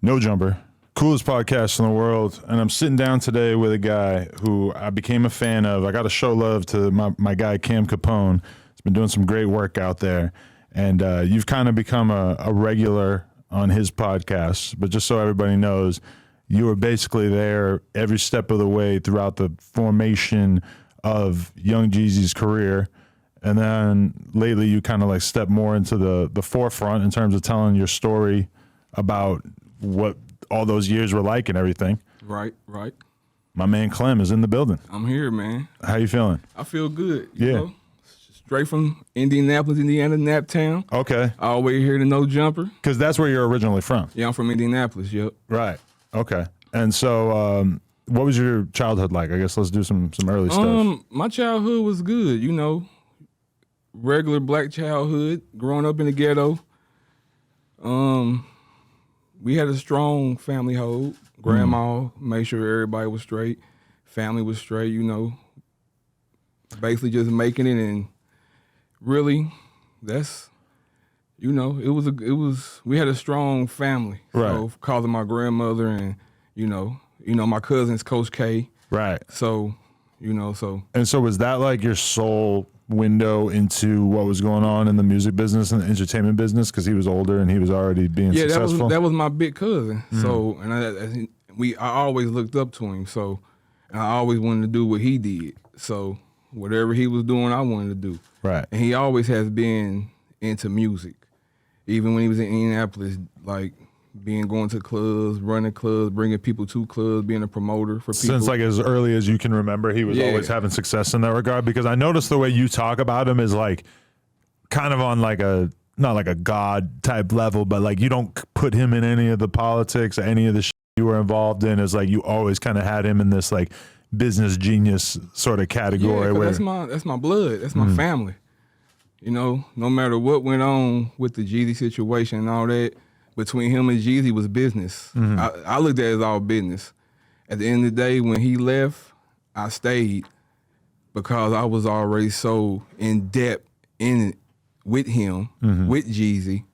No Jumper, coolest podcast in the world. And I'm sitting down today with a guy who I became a fan of. I got to show love to my guy, Cam Capone. He's been doing some great work out there. And you've kind of become a regular on his podcast. But just so everybody knows, you were basically there every step of the way throughout the formation of Young Jeezy's career. And then lately you kind of like stepped more into the forefront in terms of telling your story about what all those years were like and everything. Right. My man Clem is in the building. I'm here, man. How you feeling? I feel good. You Yeah. know? Straight from Indianapolis, Indiana, Naptown. Okay. All the way here to No Jumper. Because that's where you're originally from. Yeah, I'm from Indianapolis, yep. Right. Okay. And so what was your childhood like? I guess let's do some early stuff. My childhood was good, you know. Regular black childhood, growing up in the ghetto. We had a strong family hold. Grandma made sure everybody was straight. Family was straight, you know. Basically just making it, and really, that's, you know, we had a strong family. Right. So calling my grandmother and, you know, my cousin's Coach K. Right. So, you know, And so was that like your sole window into what was going on in the music business and the entertainment business? Because he was older and he was already being successful? that was my big cousin. So, and I always looked up to him. So, and I always wanted to do what he did. So, whatever he was doing, I wanted to do. Right. And he always has been into music. Even when he was in Indianapolis, like going to clubs, running clubs, bringing people to clubs, being a promoter for people. Since like as early as you can remember, he was always having success in that regard. Because I noticed the way you talk about him is like kind of on like not like a God type level, but like you don't put him in any of the politics or any of the shit you were involved in. It's like you always kind of had him in this like business genius sort of category. Yeah, where that's my blood. That's my family. You know, no matter what went on with the Jeezy situation and all that, between him and Jeezy was business. I looked at it as all business. At the end of the day, when he left, I stayed because I was already so in depth in it with him, with Jeezy.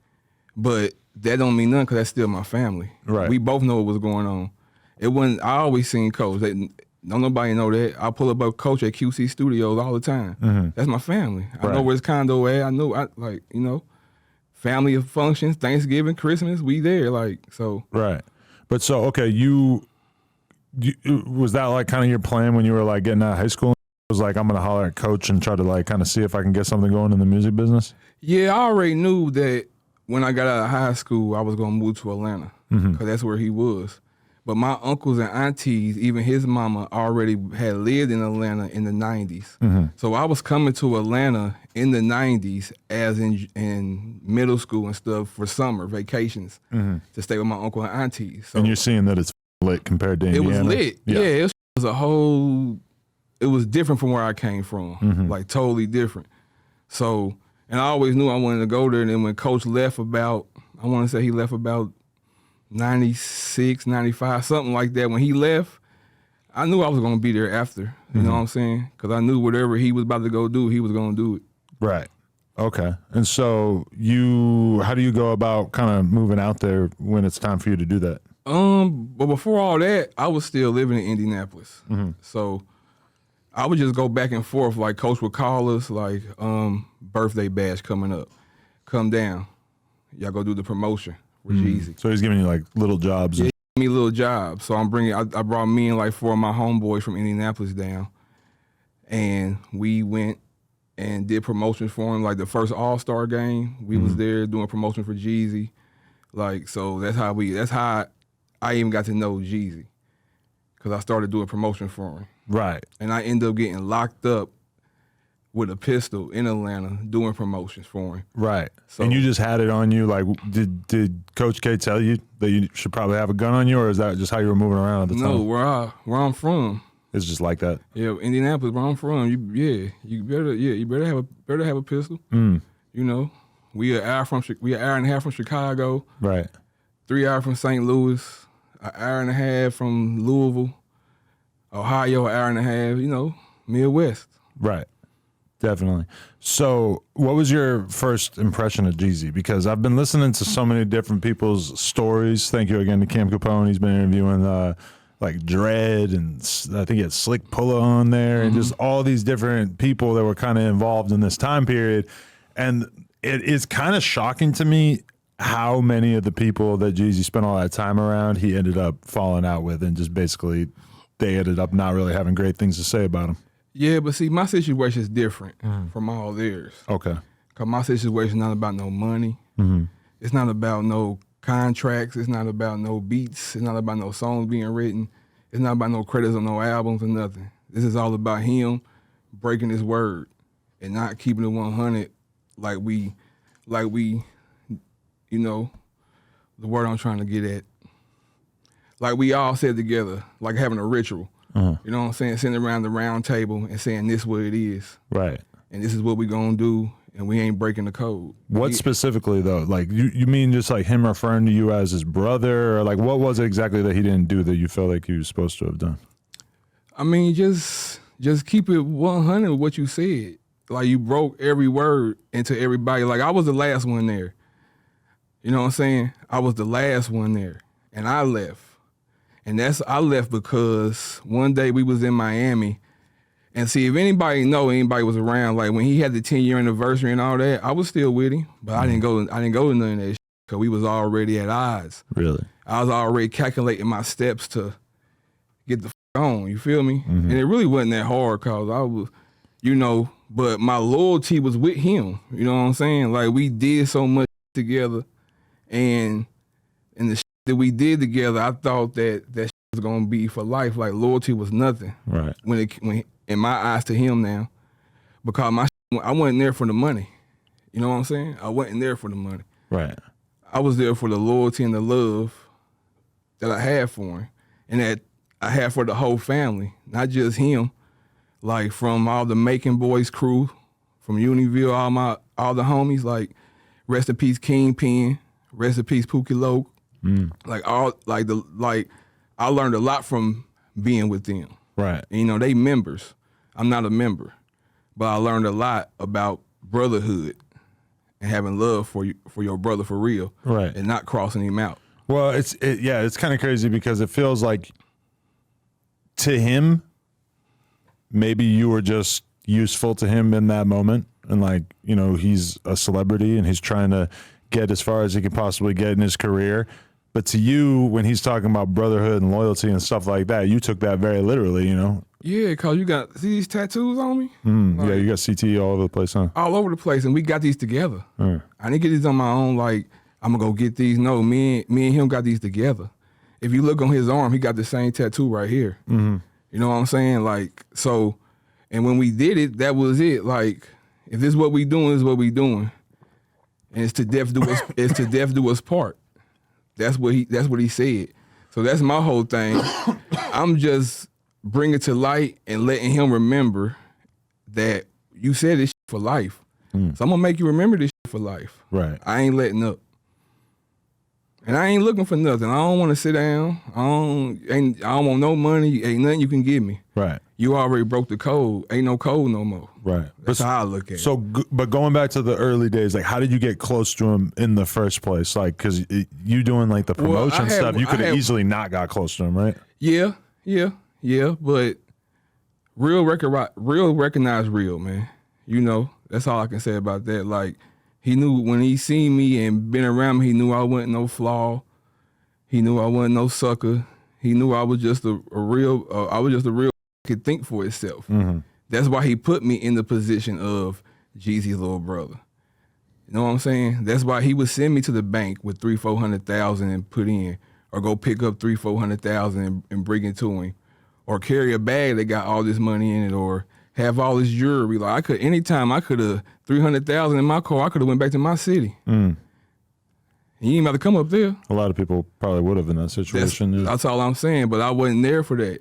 But that don't mean nothing because that's still my family. Right. We both know what was going on. It wasn't. I always seen Coach. Don't nobody know that. I pull up a Coach at QC Studios all the time. That's my family. I know where his condo at. I know, family of functions, Thanksgiving, Christmas, we there, like, so. Right. But so, okay, you was that like kind of your plan when you were like getting out of high school? It was like, I'm going to holler at Coach and try to like kind of see if I can get something going in the music business? Yeah, I already knew that when I got out of high school, I was going to move to Atlanta because that's where he was. But my uncles and aunties, even his mama, already had lived in Atlanta in the 90s. So I was coming to Atlanta in the 90s as in middle school and stuff for summer vacations to stay with my uncle and aunties. So and you're seeing that it's lit compared to Indiana? it was lit. Yeah, it was it was different from where I came from, like totally different. So, and I always knew I wanted to go there. And then when Coach left I want to say he left about 96, 95, something like that. When he left, I knew I was going to be there after. You know what I'm saying? Because I knew whatever he was about to go do, he was going to do it. Right. Okay. And so how do you go about kind of moving out there when it's time for you to do that? But before all that, I was still living in Indianapolis. So I would just go back and forth. Like Coach would call us, like, birthday bash coming up. Come down. Y'all go do the promotion with Jeezy. So he's giving you like little jobs. Yeah, me little jobs. So I brought me and like 4 of my homeboys from Indianapolis down, and we went and did promotions for him. Like the first All-Star game, we was there doing promotion for Jeezy. Like, so that's how I even got to know Jeezy, because I started doing promotion for him. Right. And I ended up getting locked up with a pistol in Atlanta doing promotions for him. Right. So, and you just had it on you. Like, did Coach K tell you that you should probably have a gun on you, or is that just how you were moving around at the time? No, where I'm from, it's just like that. Yeah, Indianapolis, where I'm from. You better have a pistol. You know, we an hour and a half from Chicago. Right. 3 hours from St. Louis. An hour and a half from Louisville. Ohio, an hour and a half. You know, Midwest. Right. Definitely. So what was your first impression of Jeezy? Because I've been listening to so many different people's stories. Thank you again to Cam Capone. He's been interviewing like Dread, and I think he had Slick Pulla on there, and just all these different people that were kind of involved in this time period. And it is kind of shocking to me how many of the people that Jeezy spent all that time around, he ended up falling out with, and just basically they ended up not really having great things to say about him. Yeah, but see, my situation is different from all theirs. Okay. Because my situation is not about no money. It's not about no contracts. It's not about no beats. It's not about no songs being written. It's not about no credits on no albums or nothing. This is all about him breaking his word and not keeping it 100 like we, you know, the word I'm trying to get at. Like we all said together, like having a ritual. You know what I'm saying? Sitting around the round table and saying this what it is. Right. And this is what we gonna do, and we ain't breaking the code. What specifically though? Like you mean just like him referring to you as his brother, or like what was it exactly that he didn't do that you felt like he was supposed to have done? I mean, just keep it 100 with what you said. Like you broke every word into everybody. Like I was the last one there. You know what I'm saying? I was the last one there, and I left. And I left because one day we was in Miami, and see if anybody was around, like when he had the 10-year anniversary and all that, I was still with him, but I didn't go to none of that shit because we was already at odds. Really? I was already calculating my steps to get the on, you feel me? And it really wasn't that hard because I was, but my loyalty was with him, you know what I'm saying? Like we did so much together, and the that we did together, I thought that shit was gonna be for life. Like loyalty was nothing. Right. When in my eyes to him now, because I wasn't there for the money. You know what I'm saying? I wasn't there for the money. Right. I was there for the loyalty and the love that I had for him, and that I had for the whole family, not just him. Like from all the Macon Boys crew, from Unionville, all the homies. Like rest in peace Kingpin, rest in peace Pookie Loke. I learned a lot from being with them. Right. And, they members. I'm not a member, but I learned a lot about brotherhood and having love for your brother for real. Right. And not crossing him out. Well, it's kind of crazy because it feels like to him, maybe you were just useful to him in that moment, and he's a celebrity and he's trying to get as far as he can possibly get in his career. But to you, when he's talking about brotherhood and loyalty and stuff like that, you took that very literally, Yeah, because you see these tattoos on me? Yeah, you got CTE all over the place, huh? All over the place, and we got these together. I didn't get these on my own, like, I'm going to go get these. No, me and him got these together. If you look on his arm, he got the same tattoo right here. You know what I'm saying? Like, so, and when we did it, that was it. Like, if this is what we doing, this is what we doing. And it's to death do us part. That's what he said. So that's my whole thing. I'm just bringing to light and letting him remember that you said this shit for life. So I'm gonna make you remember this shit for life. Right. I ain't letting up. And I ain't looking for nothing. I don't want to sit down. I don't want no money. Ain't nothing you can give me. Right. You already broke the code. Ain't no code no more. Right. That's how I look at it. So, but going back to the early days, like, how did you get close to him in the first place? Like, because you doing like the promotion stuff, you could have easily not got close to him, right? Yeah. But real recognize real, man. That's all I can say about that. Like, he knew when he seen me and been around me, he knew I wasn't no flaw. He knew I wasn't no sucker. He knew I was just a real could think for itself. That's why he put me in the position of Jeezy's little brother. You know what I'm saying? That's why he would send me to the bank with $300,000-$400,000 and put in, or go pick up $300,000-$400,000 and bring it to him, or carry a bag that got all this money in it, or have all this jewelry. Like anytime I could have $300,000 in my car, I could have went back to my city. He ain't about to come up there. A lot of people probably would have in that situation. That's all I'm saying, but I wasn't there for that.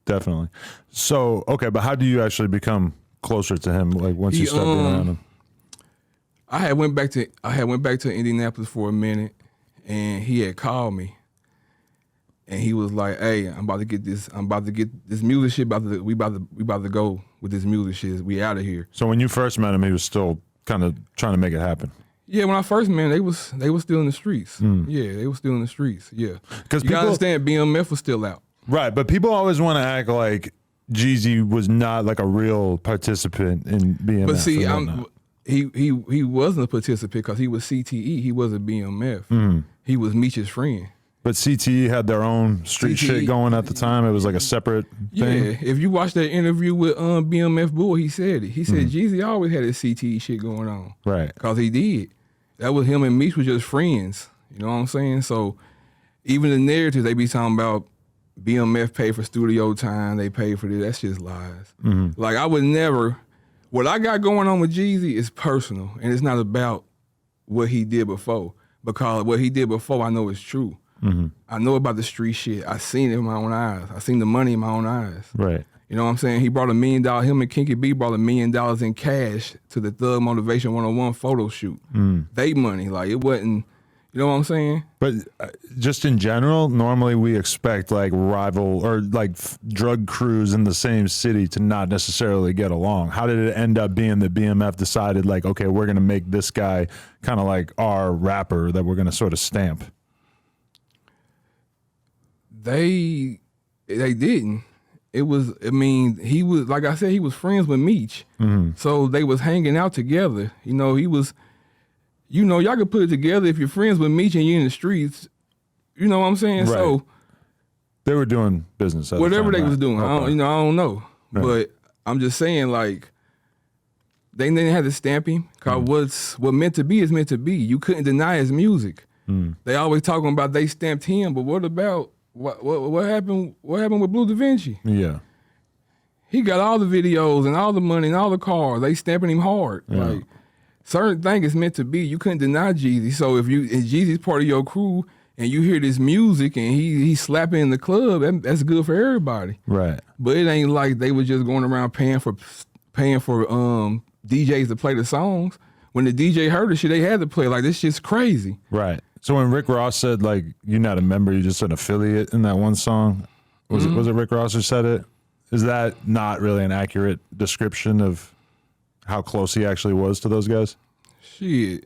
Definitely. So, okay, but how do you actually become closer to him? Like once you start being around him? I had went back to Indianapolis for a minute, and he had called me, and he was like, "Hey, I'm about to get this music shit. We about to go with this music shit. We out of here." So when you first met him, he was still kind of trying to make it happen. Yeah, when I first met him, they was still in the streets. Yeah, they was still in the streets. Yeah, because you gotta understand, BMF was still out. Right, but people always want to act like Jeezy was not like a real participant in BMF. But see, he wasn't a participant because he was CTE. He wasn't BMF. He was Meech's friend. But CTE had their own street shit going at the time. It was like a separate thing. Yeah, if you watch that interview with BMF Bull, he said it. He said Jeezy always had his CTE shit going on. Right. Because he did. That was him and Meech was just friends. You know what I'm saying? So even the narrative, they be talking about BMF paid for studio time, they paid for this. That's just lies. Like, I would never, what I got going on with Jeezy is personal, and it's not about what he did before. Because what he did before, I know is true. I know about the street shit. I seen it with my own eyes. I seen the money in my own eyes. Right. You know what I'm saying? He brought $1 million, him and Kinky B brought $1 million in cash to the Thug Motivation 101 photo shoot. They money, like, it wasn't, you know what I'm saying? But just in general, normally we expect like rival or like drug crews in the same city to not necessarily get along. How did it end up being that BMF decided like, okay, we're going to make this guy kind of like our rapper that we're going to sort of stamp? They didn't. It was, I mean, he was, like I said, he was friends with Meech. So they was hanging out together. You know, he was, you know, y'all could put it together if you're friends with Meech and you're in the streets. You know what I'm saying? Right. So they were doing business at whatever the time, they was doing. Okay. I don't know. Right. But I'm just saying, like, they didn't have to stamp him because what meant to be is meant to be. You couldn't deny his music. They always talking about they stamped him, but what about what happened? What happened with Blue Da Vinci? Yeah. He got all the videos and all the money and all the cars. They stamping him hard. Yeah. Like, certain thing is meant to be. You couldn't deny Jeezy. So if Jeezy's part of your crew and you hear this music and he slapping in the club, that's good for everybody. Right. But it ain't like they were just going around paying for DJs to play the songs. When the DJ heard the shit, they had to play. Like, this shit's crazy. Right. So when Rick Ross said like you're not a member, you're just an affiliate in that one song, was it Rick Ross who said it? Is that not really an accurate description of how close he actually was to those guys? Shit.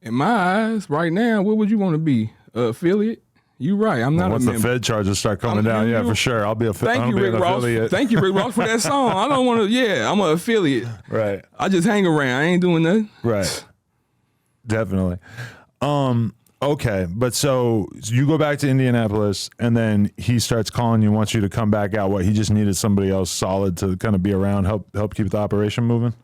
In my eyes, right now, what would you want to be? Affiliate? You right. I'm not a member. Once the Fed charges start coming down, yeah, for sure. I'll be an affiliate. Thank you, Rick Ross, for that song. I don't want to, I'm an affiliate. Right. I just hang around. I ain't doing nothing. Right. Definitely. Okay, but so you go back to Indianapolis, and then he starts calling you, wants you to come back out. What, he just needed somebody else solid to kind of be around, help keep the operation moving?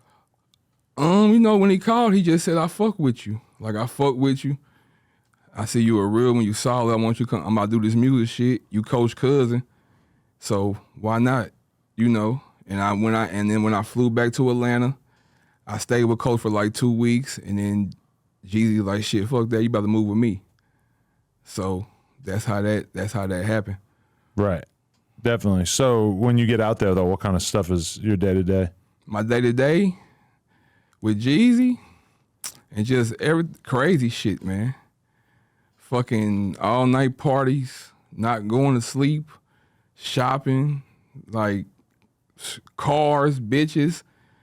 You know, when he called, he just said, I fuck with you. Like, I fuck with you. I see you a real when you solid. I want you to come. I'm about to do this music shit. You Coach Cousin. So why not? You know? And then when I flew back to Atlanta, I stayed with Coach for like 2 weeks, and then Jeezy like, shit, fuck that, you about to move with me. So that's how that happened. Right. Definitely. So when you get out there though, what kind of stuff is your day-to-day? My day-to-day with Jeezy and just every crazy shit, man. Fucking all night parties, not going to sleep, shopping, like cars, bitches.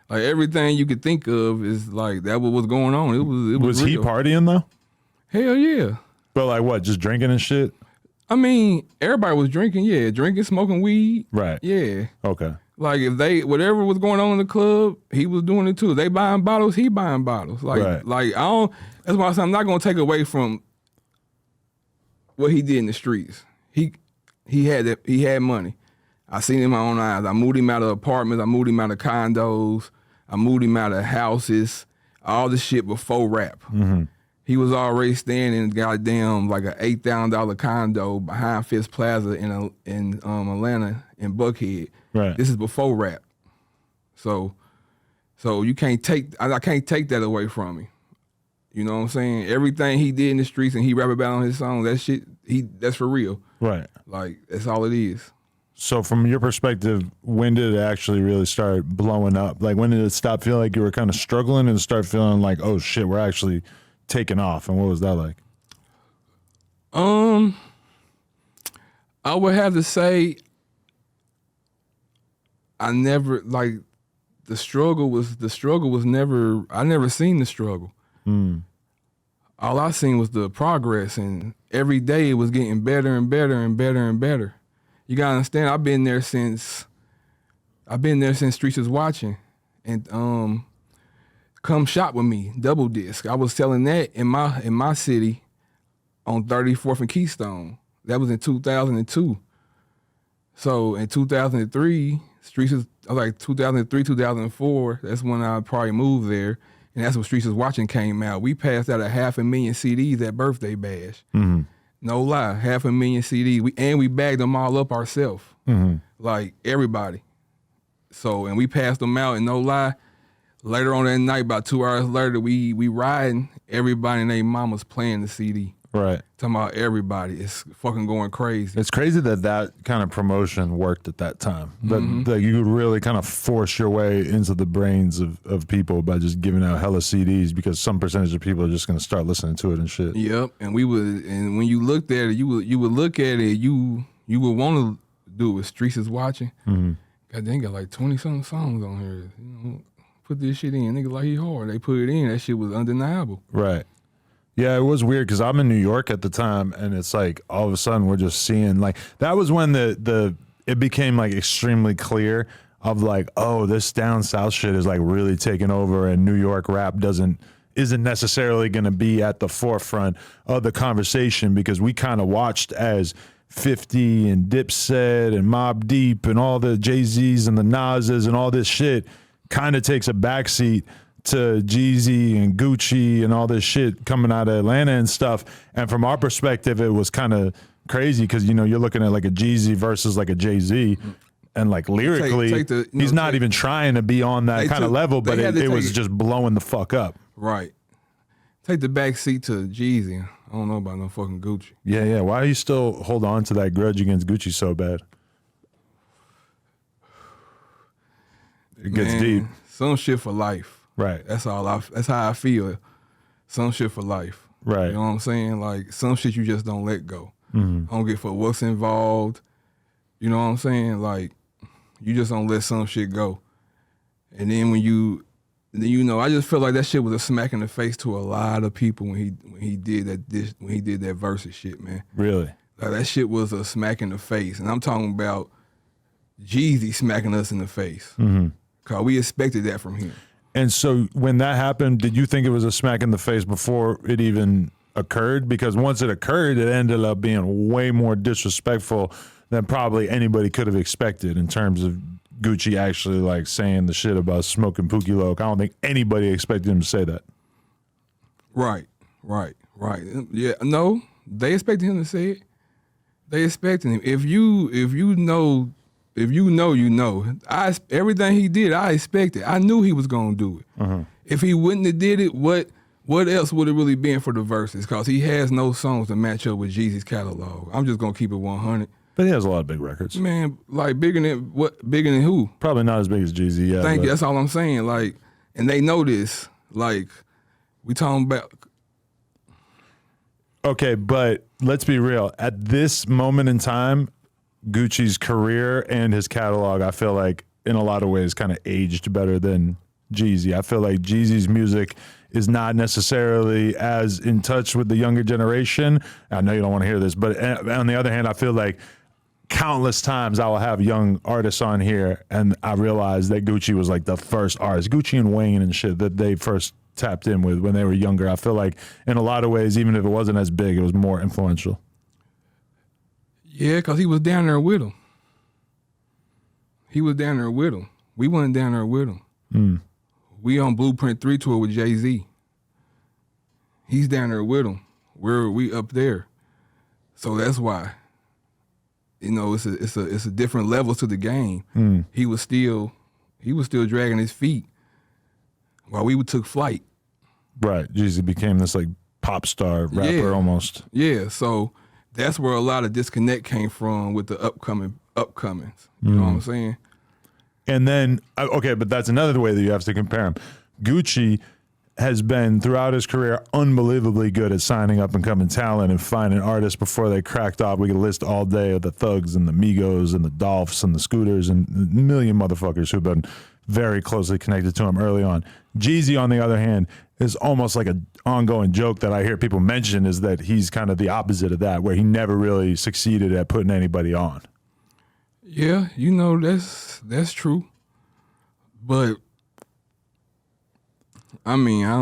Like, everything you could think of is like that what was going on. It was he real. partying though? Hell yeah. But like what, just drinking and shit? I mean, everybody was drinking, drinking, smoking weed. Right. Yeah. Okay. Like, if whatever was going on in the club, he was doing it too. They buying bottles, he buying bottles. Like, right. Like, that's why I said I'm not gonna take away from what he did in the streets. He had money. I seen it in my own eyes. I moved him out of apartments, I moved him out of condos, I moved him out of houses, all the shit before rap. Mm-hmm. He was already staying in goddamn like an $8,000 condo behind Fifth Plaza in Atlanta in Buckhead. Right. This is before rap. So you can't I can't take that away from him. You know what I'm saying? Everything he did in the streets and he rap about on his song, that shit, that's for real. Right. Like, that's all it is. So from your perspective, when did it actually really start blowing up? Like, when did it stop feeling like you were kind of struggling and start feeling like, oh shit, we're actually taking off? And what was that like? I I would have to say I never like the struggle was never I never seen the struggle. All I seen was the progress, and every day it was getting better and better and better and better. You gotta understand, I've been there since Streets is Watching, and Come Shop With Me, Double Disc. I was selling that in my city on 34th and Keystone. That was in 2002. So in 2003, Streets is like 2003, 2004. That's when I probably moved there, and that's when Streets is Watching came out. We passed out 500,000 CDs at Birthday Bash. No lie, 500,000 CDs. We bagged them all up ourselves, like everybody. So, and we passed them out, and no lie, later on that night, about 2 hours later, we riding, everybody and their mama's playing the CD. Right. Talking about everybody. It's fucking going crazy. It's crazy that kind of promotion worked at that time. That you could really kind of force your way into the brains of people by just giving out hella CDs, because some percentage of people are just going to start listening to it and shit. Yep. And when you looked at it, you would look at it, you would want to do it. Streets is Watching. God, they got like 20-something songs on here. You know, put this shit in. Nigga like he hard. They put it in. That shit was undeniable. Right. Yeah, it was weird because I'm in New York at the time, and it's like all of a sudden we're just seeing like that was when it became like extremely clear of like, oh, this down south shit is like really taking over, and New York rap isn't necessarily going to be at the forefront of the conversation, because we kind of watched as 50 and Dipset and Mobb Deep and all the Jay-Z's and the Nas's and all this shit kind of takes a backseat to Jeezy and Gucci and all this shit coming out of Atlanta and stuff. And from our perspective, it was kind of crazy because, you know, you're looking at like a Jeezy versus like a Jay-Z, and like lyrically, he's not even trying to be on that kind of level, but it was just blowing the fuck up. Right. Take the back seat to Jeezy. I don't know about no fucking Gucci. Yeah. Why do you still hold on to that grudge against Gucci so bad? It gets deep. Some shit for life. Right. That's how I feel. Some shit for life. Right. You know what I'm saying? Like some shit you just don't let go. I don't give a fuck what's involved. You know what I'm saying? Like you just don't let some shit go. And then I just feel like that shit was a smack in the face to a lot of people when he did that versus shit, man. Really? Like that shit was a smack in the face. And I'm talking about Jeezy smacking us in the face. Cause we expected that from him. And so when that happened, did you think it was a smack in the face before it even occurred? Because once it occurred, it ended up being way more disrespectful than probably anybody could have expected in terms of Gucci actually like saying the shit about smoking Pookie Loc. I don't think anybody expected him to say that. Right. Yeah, no, they expected him to say it. They expected him. If you know. Everything he did, I expected. I knew he was gonna do it. If he wouldn't have did it, what else would it really been for the verses? Cause he has no songs to match up with Jeezy's catalog. I'm just gonna keep it 100. But he has a lot of big records. Man, like bigger than who? Probably not as big as Jeezy, yeah. Thank you, that's all I'm saying. Like, and they know this. Like, we talking about. Okay, but let's be real. At this moment in time, Gucci's career and his catalog, I feel like in a lot of ways kind of aged better than Jeezy. I feel like Jeezy's music is not necessarily as in touch with the younger generation. I know you don't want to hear this, but on the other hand, I feel like countless times I will have young artists on here and I realize that Gucci was like the first artist, Gucci and Wayne and shit, that they first tapped in with when they were younger. I feel like in a lot of ways, even if it wasn't as big, it was more influential. Yeah, because he was down there with him. We wasn't down there with him. We on Blueprint 3 tour with Jay-Z. He's down there with him. We up there. So that's why. You know, it's a different level to the game. He was still dragging his feet while we took flight. Right. Jeezy became this like pop star rapper almost. Yeah, so that's where a lot of disconnect came from with the upcomings. You know what I'm saying? And then, okay, but that's another way that you have to compare him. Gucci, has been throughout his career unbelievably good at signing up and coming talent and finding artists before they cracked off. We could list all day of the Thugs and the Migos and the Dolphs and the Scooters and a million motherfuckers who've been very closely connected to him early on. Jeezy, on the other hand, is almost like an ongoing joke that I hear people mention, is that he's kind of the opposite of that, where he never really succeeded at putting anybody on. Yeah, that's true. But I mean, I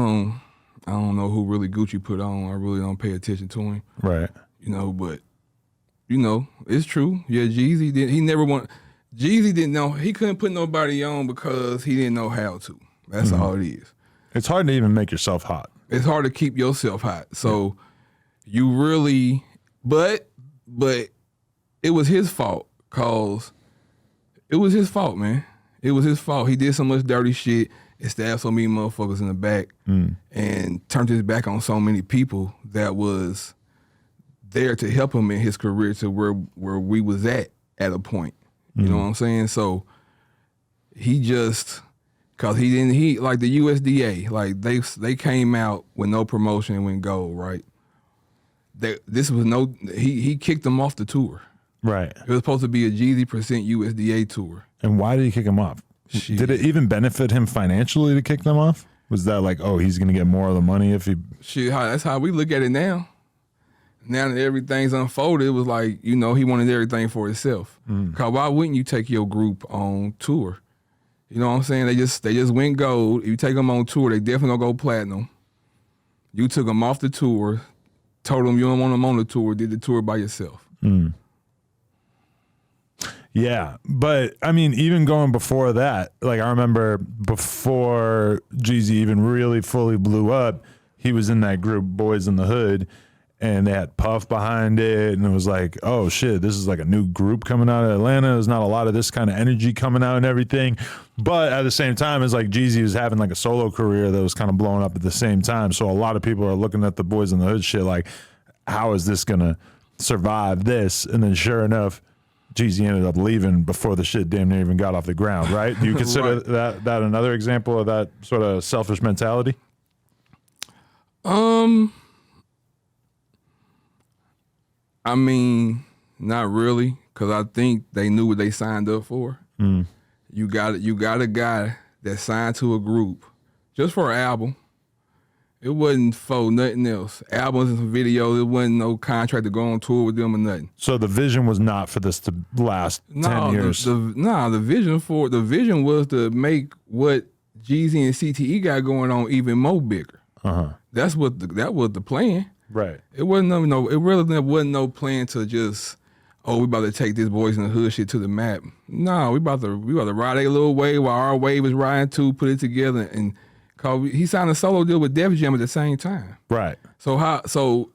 don't know who really Gucci put on. I really don't pay attention to him. Right. But it's true. Yeah, Jeezy didn't know, he couldn't put nobody on because he didn't know how to. That's all it is. It's hard to even make yourself hot. It's hard to keep yourself hot. So you really, but it was his fault, cause it was his fault, man. It was his fault. He did so much dirty shit and stabbed so many motherfuckers in the back and turned his back on so many people that was there to help him in his career to where we was at a point. You know what I'm saying? So he just, cause he like the USDA, like they came out with no promotion and went gold, right? He kicked them off the tour. Right. It was supposed to be a Jeezy % USDA tour. And why did he kick him off? Shit. Did it even benefit him financially to kick them off? Was that like, oh, he's gonna get more of the money if he? Shit, that's how we look at it now. Now that everything's unfolded, it was like, he wanted everything for himself. Cause why wouldn't you take your group on tour? You know what I'm saying? They just went gold. If you take them on tour, they definitely gonna go platinum. You took them off the tour, told them you don't want them on the tour, did the tour by yourself. Yeah, but I mean, even going before that, like I remember before Jeezy even really fully blew up, he was in that group Boys in the Hood, and they had Puff behind it, and it was like, oh shit, this is like a new group coming out of Atlanta. There's not a lot of this kind of energy coming out and everything. But at the same time, it's like Jeezy was having like a solo career that was kind of blowing up at the same time. So a lot of people are looking at the Boys in the Hood shit like, how is this gonna survive this? And then sure enough, Jeezy ended up leaving before the shit damn near even got off the ground, right? Do you consider right. that another example of that sort of selfish mentality? I mean, not really, because I think they knew what they signed up for. You got a guy that signed to a group just for an album. It wasn't for nothing else. Albums and videos, it wasn't no contract to go on tour with them or nothing. So the vision was not for this to last 10 years. The vision was to make what Jeezy and CTE got going on even more bigger. That was the plan. Right. It wasn't it really wasn't no plan to just, we about to take this Boys in the Hood shit to the map. No, we about to ride a little wave while our wave was riding too, put it together, and cause he signed a solo deal with Def Jam at the same time. Right. So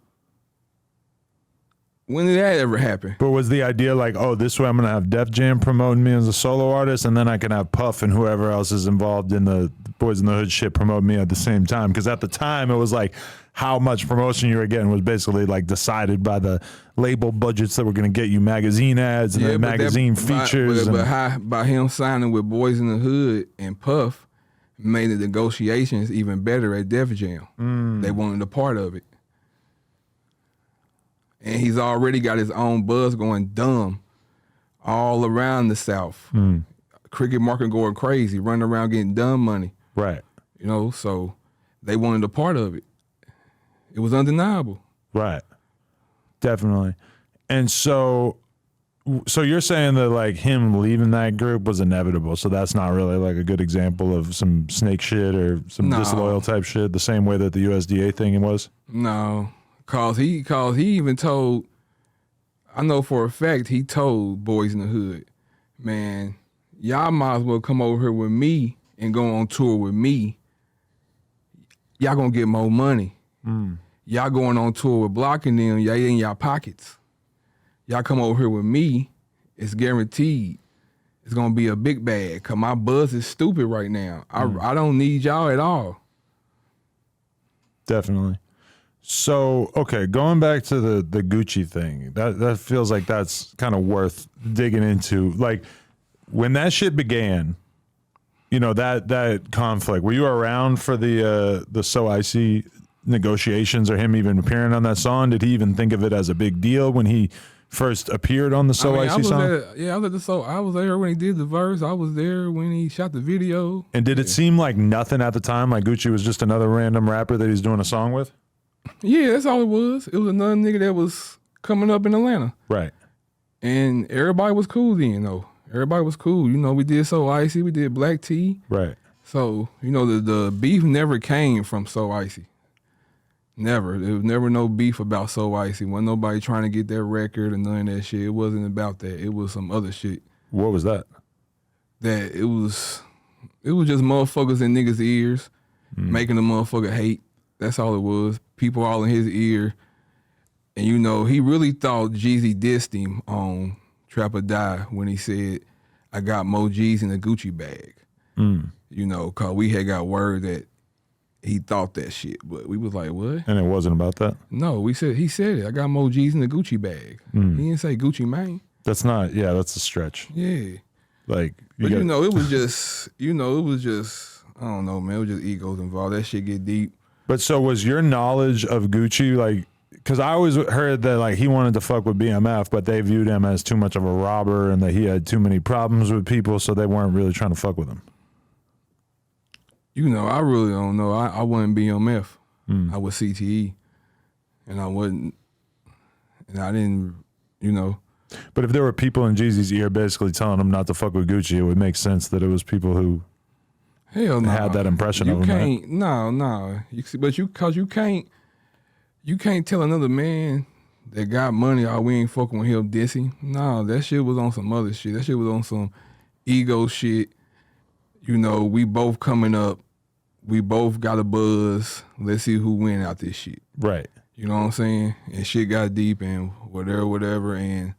when did that ever happen? But was the idea like, this way I'm gonna have Def Jam promoting me as a solo artist, and then I can have Puff and whoever else is involved in the Boys in the Hood shit promote me at the same time? Because at the time it was like how much promotion you were getting was basically like decided by the label budgets that were gonna get you magazine ads and magazine features. By him signing with Boys in the Hood and Puff made the negotiations even better at Def Jam. They wanted a part of it. And he's already got his own buzz going dumb all around the South. Cricket market going crazy, running around getting dumb money. Right. So they wanted a part of it. It was undeniable. Right. Definitely. And so you're saying that like him leaving that group was inevitable. So that's not really like a good example of some snake shit or some disloyal type shit, the same way that the USDA thing was? No. Cause he even told, I know for a fact he told Boys in the Hood, man, y'all might as well come over here with me and go on tour with me. Y'all gonna get more money. Y'all going on tour with Blocking them, y'all in y'all pockets. Y'all come over here with me, it's guaranteed. It's gonna be a big bag, cause my buzz is stupid right now. I don't need y'all at all. Definitely. So, okay, going back to the Gucci thing, that feels like that's kind of worth digging into. Like, when that shit began, you know, that conflict. Were you around for the So Icy negotiations or him even appearing on that song? Did he even think of it as a big deal when he first appeared on the So Icy song? I was there when he did the verse. I was there when he shot the video. And did it seem like nothing at the time? Like Gucci was just another random rapper that he's doing a song with? Yeah, that's all it was. It was another nigga that was coming up in Atlanta. Right. And everybody was cool then, though. Everybody was cool. You know, we did So Icy. We did Black Tea. Right. So, you know, the beef never came from So Icy. Never. There was never no beef about So Icy. Wasn't nobody trying to get that record and none of that shit. It wasn't about that. It was some other shit. What was that? That it was just motherfuckers in niggas' ears making the motherfucker hate. That's all it was. People all in his ear. And, you know, he really thought Jeezy dissed him on Trap or Die when he said, I got more G's in a Gucci bag. You know, because we had got word that he thought that shit. But we was like, what? And it wasn't about that? No, he said it. I got more G's in the Gucci bag. He didn't say Gucci Mane. That's a stretch. Yeah. Like, But, you know, it was just, I don't know, man. It was just egos involved. That shit get deep. But so was your knowledge of Gucci, like, because I always heard that like he wanted to fuck with BMF, but they viewed him as too much of a robber and that he had too many problems with people, so they weren't really trying to fuck with him. You know, I really don't know. I wasn't BMF. I was CTE. And I didn't, you know. But if there were people in Jeezy's ear basically telling him not to fuck with Gucci, it would make sense that it was people who had that impression of him. Right? No. You can't tell another man that got money, oh, we ain't fucking with him dissing. No, that shit was on some other shit. That shit was on some ego shit. You know, we both coming up. We both got a buzz. Let's see who win out this shit. Right. You know what I'm saying? And shit got deep and whatever. And,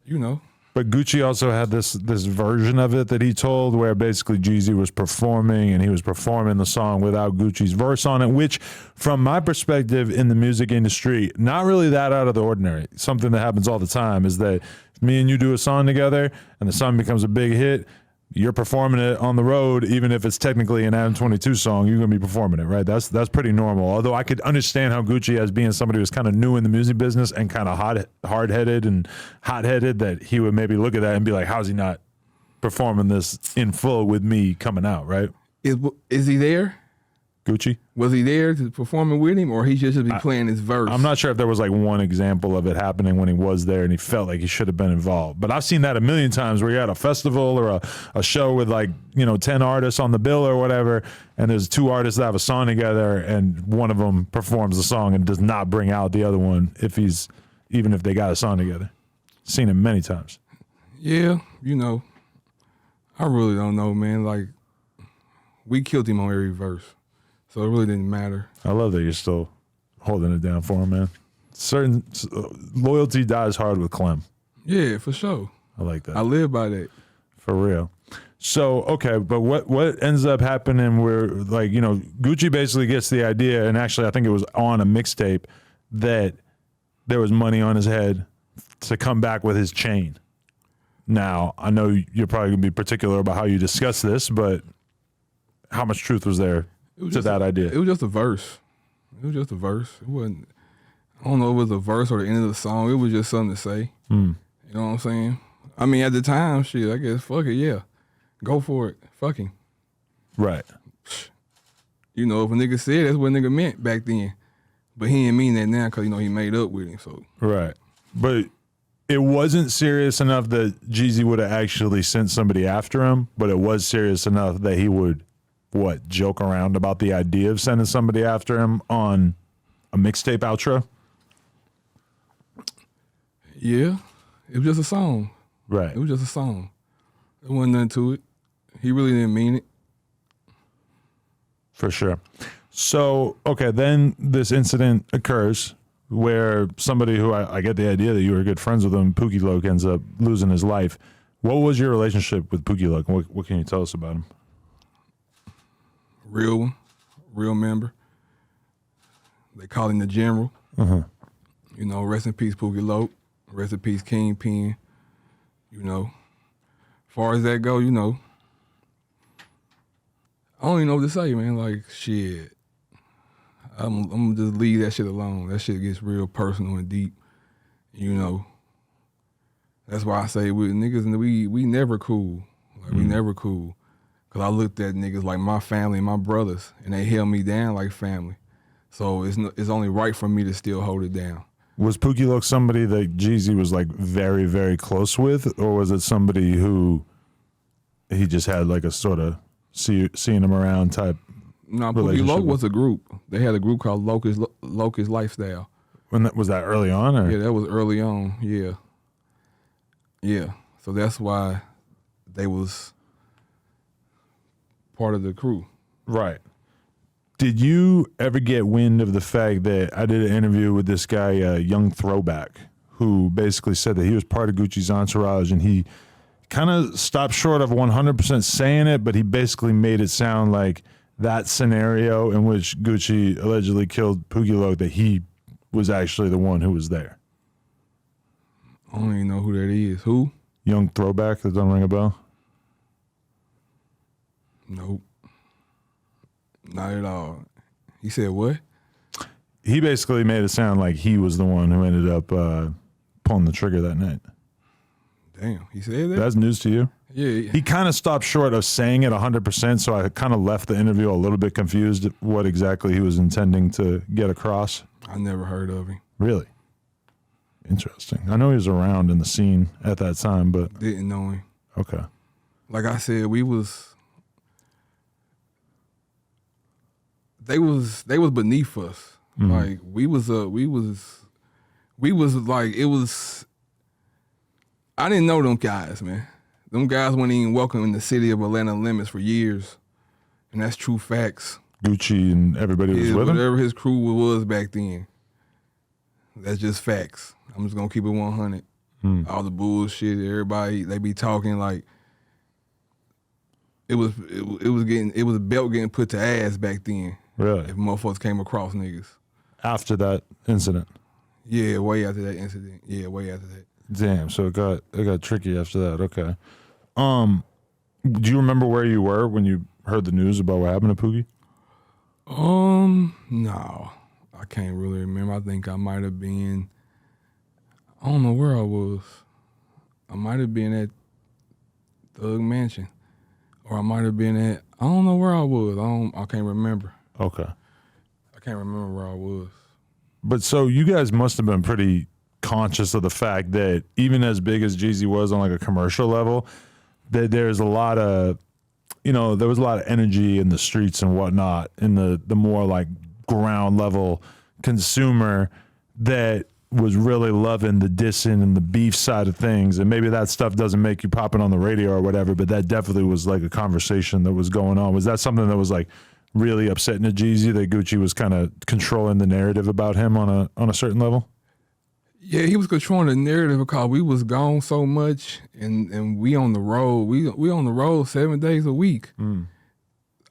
you know. But Gucci also had this version of it that he told where basically Jeezy was performing and he was performing the song without Gucci's verse on it, which from my perspective in the music industry, not really that out of the ordinary. Something that happens all the time is that me and you do a song together and the song becomes a big hit. You're performing it on the road, even if it's technically an Adam 22 song, you're going to be performing it, right? That's pretty normal. Although I could understand how Gucci, as being somebody who's kind of new in the music business and kind of hard-headed and hot-headed, that he would maybe look at that and be like, how's he not performing this in full with me coming out, right? Is he there? Gucci? Was he there to performing with him, or he just be playing his verse? I'm not sure if there was like one example of it happening when he was there and he felt like he should have been involved. But I've seen that a million times where you're at a festival or a show with like, 10 artists on the bill or whatever, and there's two artists that have a song together and one of them performs the song and does not bring out the other one even if they got a song together. Seen it many times. Yeah, I really don't know, man. Like, we killed him on every verse. So it really didn't matter. I love that you're still holding it down for him, man. Certain loyalty dies hard with Clem. Yeah, for sure. I like that. I live by that. For real. So, okay, but what ends up happening where, like, Gucci basically gets the idea, and actually I think it was on a mixtape, that there was money on his head to come back with his chain. Now, I know you're probably going to be particular about how you discuss this, but how much truth was there to that idea? It was just a verse. It wasn't, I don't know if it was a verse or the end of the song. It was just something to say. You know what I'm saying? I mean, at the time, shit, I guess, fuck it, yeah. Go for it. Fuck him. Right. If a nigga said, that's what a nigga meant back then. But he didn't mean that now because, he made up with him, so. Right. But it wasn't serious enough that Jeezy would have actually sent somebody after him, but it was serious enough that he would joke around about the idea of sending somebody after him on a mixtape outro? Yeah. It was just a song. Right. It was just a song. There wasn't nothing to it. He really didn't mean it. For sure. So, okay, then this incident occurs where somebody who I get the idea that you were good friends with him, Pookie Loke, ends up losing his life. What was your relationship with Pookie Loke? What can you tell us about him? Real one, real member. They call him the General. Rest in peace, Pookie Loke. Rest in peace, Kingpin. As far as that go, I don't even know what to say, man. Like, shit. I'm gonna just leave that shit alone. That shit gets real personal and deep. You know. That's why I say with niggas, we never cool. Like, we never cool. Cause I looked at niggas like my family and my brothers, and they held me down like family. So it's only right for me to still hold it down. Was Pookie Loc somebody that Jeezy was like very, very close with, or was it somebody who he just had like a sort of seeing him around type? No, Pookie Loc was a group. They had a group called Locust Lifestyle. Was that early on? Or? Yeah, that was early on. Yeah. Yeah. So that's why they was part of the crew. Right. Did you ever get wind of the fact that I did an interview with this guy, Young Throwback, who basically said that he was part of Gucci's entourage, and he kind of stopped short of 100% saying it, but he basically made it sound like that scenario in which Gucci allegedly killed Pookie Loc, that he was actually the one who was there. I don't even know who that is. Who? Young Throwback, that don't ring a bell? Nope. Not at all. He said what? He basically made it sound like he was the one who ended up pulling the trigger that night. Damn, he said that? That's news to you? Yeah. He kind of stopped short of saying it 100%, so I kind of left the interview a little bit confused at what exactly he was intending to get across. I never heard of him. Really? Interesting. I know he was around in the scene at that time, but... Didn't know him. Okay. Like I said, they was beneath us. Mm-hmm. Like we was like, it was, I didn't know them guys, man. Them guys weren't even welcome in the city of Atlanta limits for years. And that's true facts. Gucci and everybody was with him? Whatever his crew was back then. That's just facts. I'm just gonna keep it 100. All the bullshit, everybody, they be talking like it was a belt getting put to ass back then. Really? If motherfuckers came across niggas. After that incident? Yeah, way after that incident. Yeah, way after that. Damn, so it got tricky after that. Okay. Do you remember where you were when you heard the news about what happened to Pookie? No. I can't really remember. I think I might have been, I don't know where I was. I might have been at Thug Mansion. Or I might have been at, I don't know where I was. I can't remember. Okay. I can't remember where I was. But so you guys must have been pretty conscious of the fact that even as big as Jeezy was on like a commercial level, that there's a lot of, there was a lot of energy in the streets and whatnot, in the more like ground level consumer that was really loving the dissing and the beef side of things. And maybe that stuff doesn't make you pop it on the radio or whatever, but that definitely was like a conversation that was going on. Was that something that was like really upsetting to Jeezy, that Gucci was kind of controlling the narrative about him on a certain level? Yeah, he was controlling the narrative because we was gone so much, and we on the road. We on the road 7 days a week,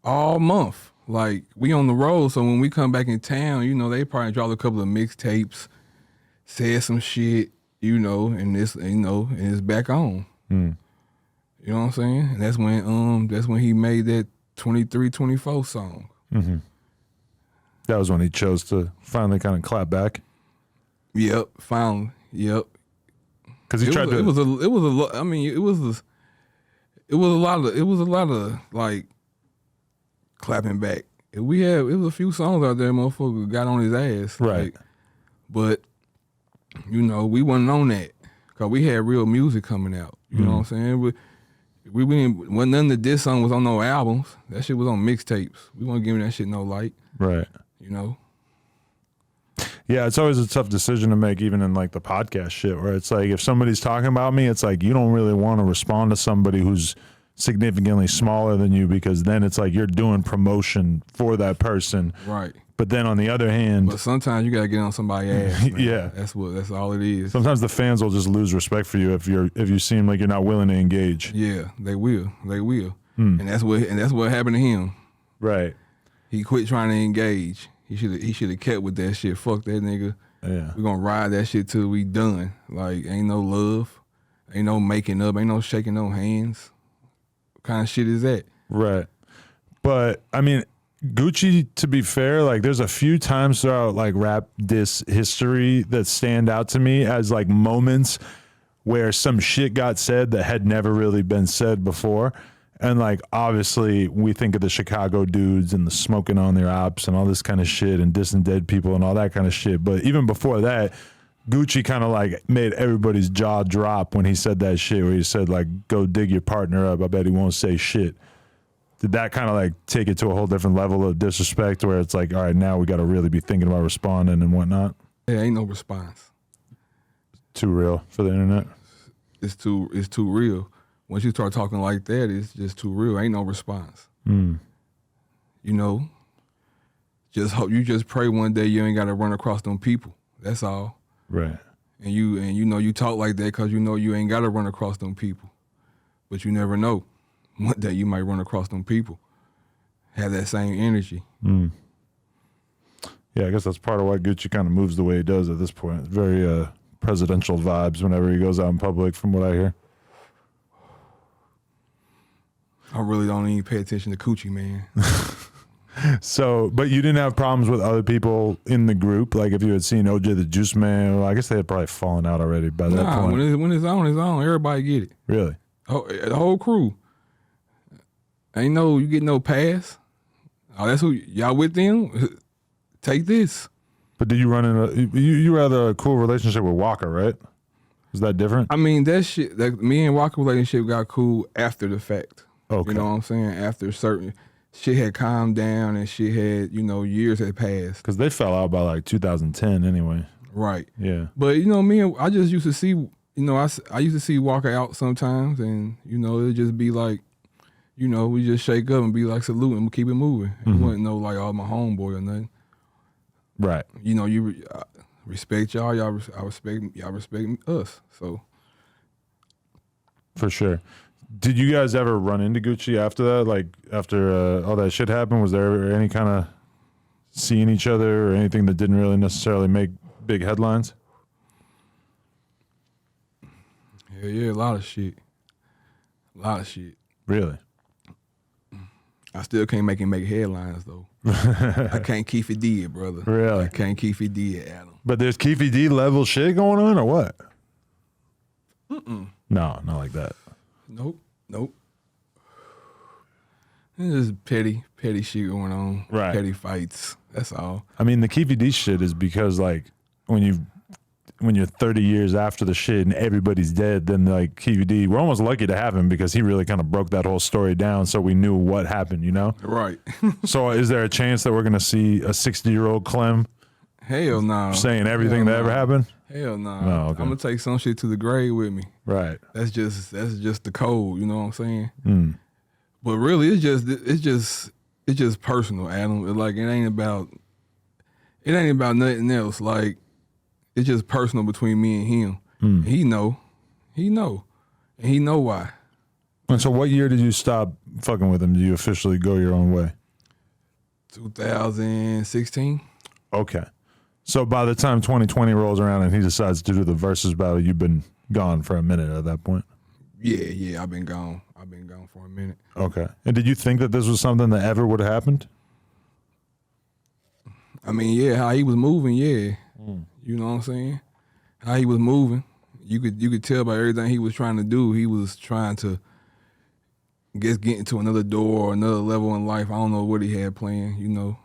all month. Like, we on the road, so when we come back in town, they probably dropped a couple of mixtapes, said some shit, and it's back on. You know what I'm saying? And that's when he made that 23, 24 song. Mm-hmm. That was when he chose to finally kind of clap back. Yep, finally. Yep. Because he tried to. It was a lot of like clapping back. It was a few songs out there, motherfucker got on his ass. Right. Like, but we wasn't on that because we had real music coming out. You know what I'm saying? When none of this song was on no albums. That shit was on mixtapes. We wasn't giving that shit no light. Right. Yeah, it's always a tough decision to make, even in like the podcast shit, where it's like if somebody's talking about me, it's like you don't really want to respond to somebody who's significantly smaller than you, because then it's like you're doing promotion for that person. Right. But then on the other hand, but sometimes you gotta get on somebody's ass. Man. Yeah. That's all it is. Sometimes the fans will just lose respect for you if you seem like you're not willing to engage. Yeah, they will. And that's what happened to him. Right. He quit trying to engage. He should have kept with that shit. Fuck that nigga. Yeah. We gonna ride that shit till we done. Like, ain't no love, ain't no making up, ain't no shaking no hands. What kind of shit is that? Right. But I mean, Gucci, to be fair, like there's a few times throughout like rap diss history that stand out to me as like moments where some shit got said that had never really been said before. And like obviously we think of the Chicago dudes and the smoking on their ops and all this kind of shit and dissing dead people and all that kind of shit. But even before that, Gucci kind of like made everybody's jaw drop when he said that shit where he said like, go dig your partner up. I bet he won't say shit. Did that kind of like take it to a whole different level of disrespect where it's like, all right, now we got to really be thinking about responding and whatnot? Yeah, ain't no response. Too real for the internet. It's too real. Once you start talking like that, it's just too real. Ain't no response. You know, just hope you just pray one day you ain't got to run across them people. That's all. Right. And you know you talk like that because you know you ain't got to run across them people, but you never know. One day you might run across them people, have that same energy. Yeah, I guess that's part of why Gucci kind of moves the way he does at this point. It's very presidential vibes whenever he goes out in public, from what I hear. I really don't even pay attention to Coochie, man. So, but you didn't have problems with other people in the group? Like if you had seen OJ the Juice Man, well, I guess they had probably fallen out already by that point. When it's on, it's on. Everybody get it. Really? The whole crew. Ain't no, you get no pass. Oh, that's who, y'all with them? Take this. But did you run into, you had a cool relationship with Walker, right? Is that different? I mean, that shit, like, me and Walker relationship got cool after the fact. Okay. You know what I'm saying? After certain shit had calmed down and shit had, you know, years had passed. Because they fell out by like 2010 anyway. Right. Yeah. But, you know, I just used to see, you know, I used to see Walker out sometimes and, you know, it'd just be like, you know, we just shake up and be like saluting, we keep it moving. It wasn't no like, oh, my homeboy or nothing. Right. You know, you respect y'all, I respect y'all respect us. So for sure. Did you guys ever run into Gucci after that? Like after all that shit happened, was there any kind of seeing each other or anything that didn't really necessarily make big headlines? Yeah, a lot of shit. Really? I still can't make headlines though. I can't keep it dead, brother. Really? I can't keep it dead, Adam. But there's Keefy D level shit going on or what? No, not like that. Nope. It's just petty shit going on. Right. Petty fights. That's all. I mean, the Keefy D shit is because like when you're 30 years after the shit and everybody's dead, then like Keefy D, we're almost lucky to have him because he really kind of broke that whole story down so we knew what happened, you know? Right. So is there a chance that we're going to see a 60-year-old Clem Hell no. saying everything that ever happened? Hell no. No, okay. I'm gonna take some shit to the grave with me. Right. That's just the code, you know what I'm saying? But really it's just personal, Adam. Like it ain't about nothing else. Like it's just personal between me and him. And he know. And he know why. And so what year did you stop fucking with him? Did you officially go your own way? 2016. Okay. So by the time 2020 rolls around and he decides to do the versus battle, you've been gone for a minute at that point? Yeah, I've been gone for a minute. Okay. And did you think that this was something that ever would have happened? I mean, yeah, how he was moving, yeah. You know what I'm saying? How he was moving. You could tell by everything he was trying to do. He was trying to get into another door or another level in life. I don't know what he had planned, you know.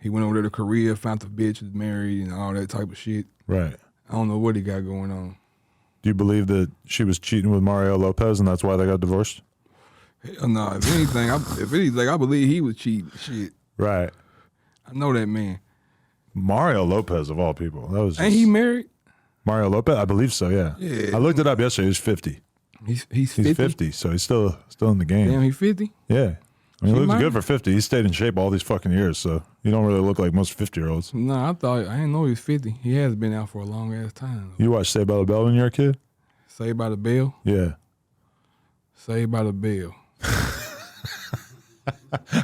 He went over there to Korea, found the bitch, was married, and all that type of shit. Right. I don't know what he got going on. Do you believe that she was cheating with Mario Lopez and that's why they got divorced? Hell no. If anything, I believe he was cheating. Shit. Right. I know that man. Mario Lopez of all people. That was. Ain't he married? Mario Lopez? I believe so. Yeah. Yeah. I looked it up yesterday. He's 50. He's 50. He's 50, so he's still in the game. Damn, he 50. Yeah. I mean, he looks might- good for 50. He's stayed in shape all these fucking years, so you don't really look like most 50-year-olds. No, I didn't know he was 50. He has been out for a long ass time. You watched Saved by the Bell when you were a kid? Saved by the Bell. Yeah. Saved by the Bell.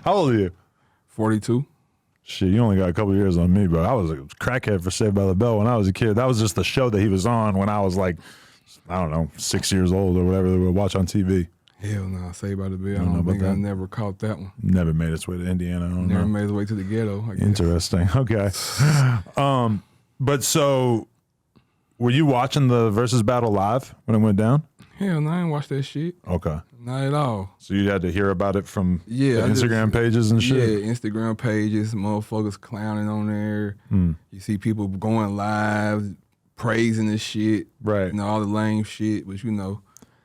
How old are you? 42. Shit, you only got a couple years on me, bro. I was a crackhead for Saved by the Bell when I was a kid. That was just the show that he was on when I was like, I don't know, 6 years old or whatever they would watch on TV. Hell no, Saved by the Bell. I know don't about think I that? never caught that one. Never made its way to Indiana. I don't Never know. made its way to the ghetto, I guess. Interesting. Okay. But so, were you watching the versus battle live when it went down? Hell no, I ain't watched that shit. Okay. Not at all. So you had to hear about it from the I Instagram pages and shit? Yeah, Instagram pages, motherfuckers clowning on there. You see people going live, praising the shit. Right. You know, all the lame shit. But, you know,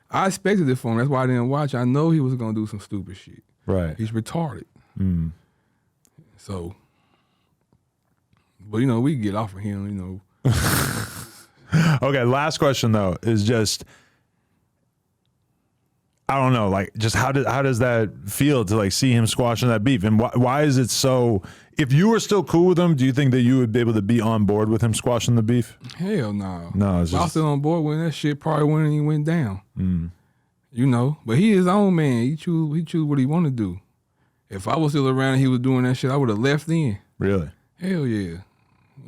I expected it from him. That's why I didn't watch. I know he was going to do some stupid shit. Right. He's retarded. So, but, you know, we get off of him, you know. Okay, last question, though, is just... I don't know, like, just how does that feel to, like, see him squashing that beef? And why is it so... If you were still cool with him, do you think that you would be able to be on board with him squashing the beef? Hell no. No, it's If I was just... still on board when that shit probably went and he went down. You know, but he his own man. He choose what he want to do. If I was still around and he was doing that shit, I would have left then. Really? Hell yeah.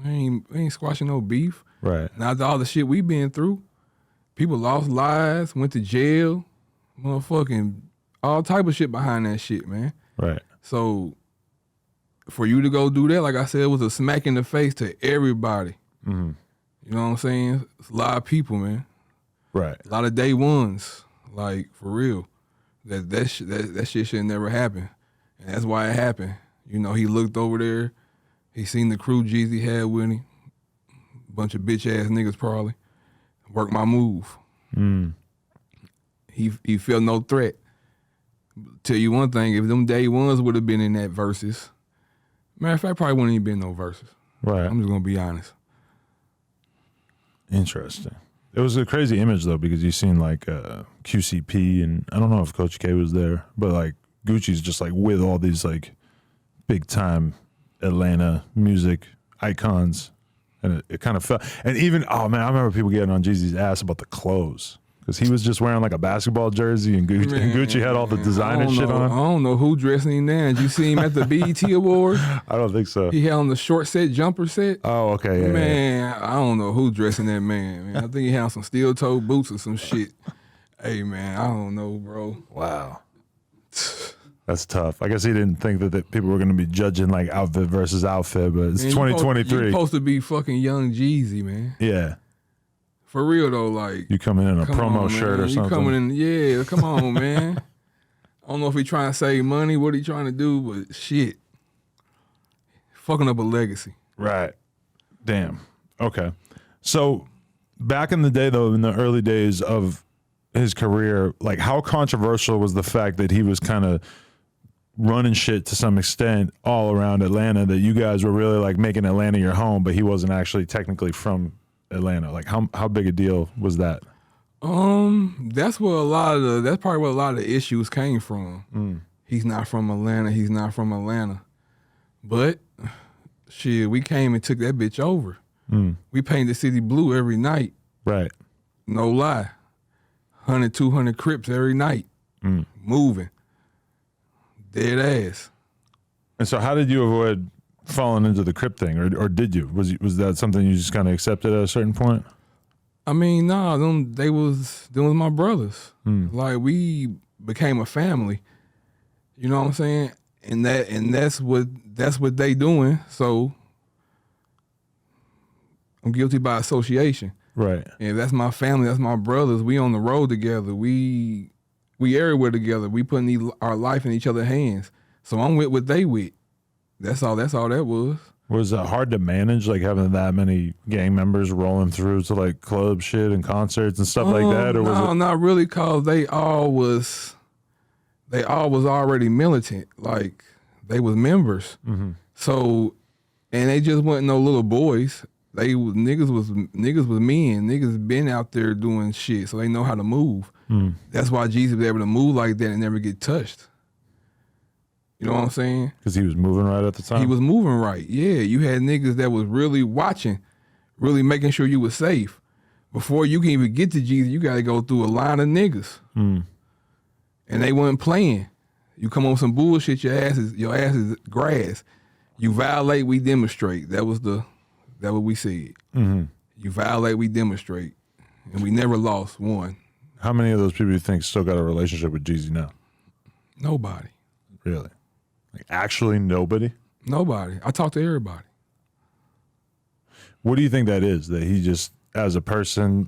We ain't squashing no beef. Right. Now, after all the shit we been through, people lost lives, went to jail, motherfucking all type of shit behind that shit, man. Right. So for you to go do that, like I said, it was a smack in the face to everybody. You know what I'm saying? It's a lot of people, man. Right. A lot of day ones, like for real. That shit should never happen, and that's why it happened. You know, he looked over there, he seen the crew Jeezy had with him, bunch of bitch ass niggas probably. Work my move. He felt no threat. Tell you one thing, if them day ones would have been in that versus, matter of fact, probably wouldn't even been no versus. Right. I'm just gonna be honest. Interesting. It was a crazy image, though, because you seen, like, QCP, and I don't know if Coach K was there, but, like, Gucci's just, like, with all these, like, big-time Atlanta music icons, and it kind of felt... And even, oh, man, I remember people getting on Jeezy's ass about the clothes, because he was just wearing, like, a basketball jersey, and Gucci had all the designer shit on. I don't know who dressing him now. Did you see him at the BET Awards? I don't think so. He had on the short set, jumper set. Oh, okay, yeah. Man, I don't know who dressing that man. I think he had on some steel-toe boots or some shit. Hey, man, I don't know, bro. Wow. That's tough. I guess he didn't think that people were going to be judging, like, outfit versus outfit, but it's Man, 2023. You supposed to be fucking young Jeezy, man. Yeah. For real, though, like... You coming in a come promo on, shirt man. or something. You coming in, yeah, come on, man. I don't know if he trying to save money, what he trying to do, but shit. Fucking up a legacy. Right. Damn. Okay. So back in the day, though, in the early days of his career, like, how controversial was the fact that he was kind of running shit to some extent all around Atlanta, that you guys were really, like, making Atlanta your home, but he wasn't actually technically from Atlanta? Like, how big a deal was that? That's probably where a lot of the issues came from. He's not from Atlanta. But shit, we came and took that bitch over. We painted the city blue every night. Right. No lie. 100, 200 Crips every night. Moving. Dead ass. And so how did you avoid falling into the Crip thing, or did you? Was that something you just kind of accepted at a certain point? I mean, nah, them was my brothers. Like, we became a family. You know what I'm saying? And that's what they doing. So I'm guilty by association. Right. And that's my family, that's my brothers. We on the road together. We everywhere together. We putting our life in each other's hands. So I'm with what they with. That's all that was. Was it hard to manage, like, having that many gang members rolling through to, like, club shit and concerts and stuff like that? Or was no, it? not really, cause they all was already militant. Like, they was members. So, and they just wasn't no little boys. Niggas was men. Niggas been out there doing shit, so they know how to move. That's why Jeezy was able to move like that and never get touched. You know what I'm saying? Because he was moving right at the time? He was moving right, yeah. You had niggas that was really watching, really making sure you was safe. Before you can even get to Jeezy, you gotta go through a line of niggas. And they weren't playing. You come on with some bullshit, your ass is grass. You violate, we demonstrate. That what we said. You violate, we demonstrate. And we never lost one. How many of those people do you think still got a relationship with Jeezy now? Nobody. Really? Like actually nobody? Nobody. I talk to everybody. What do you think that is? That he just, as a person,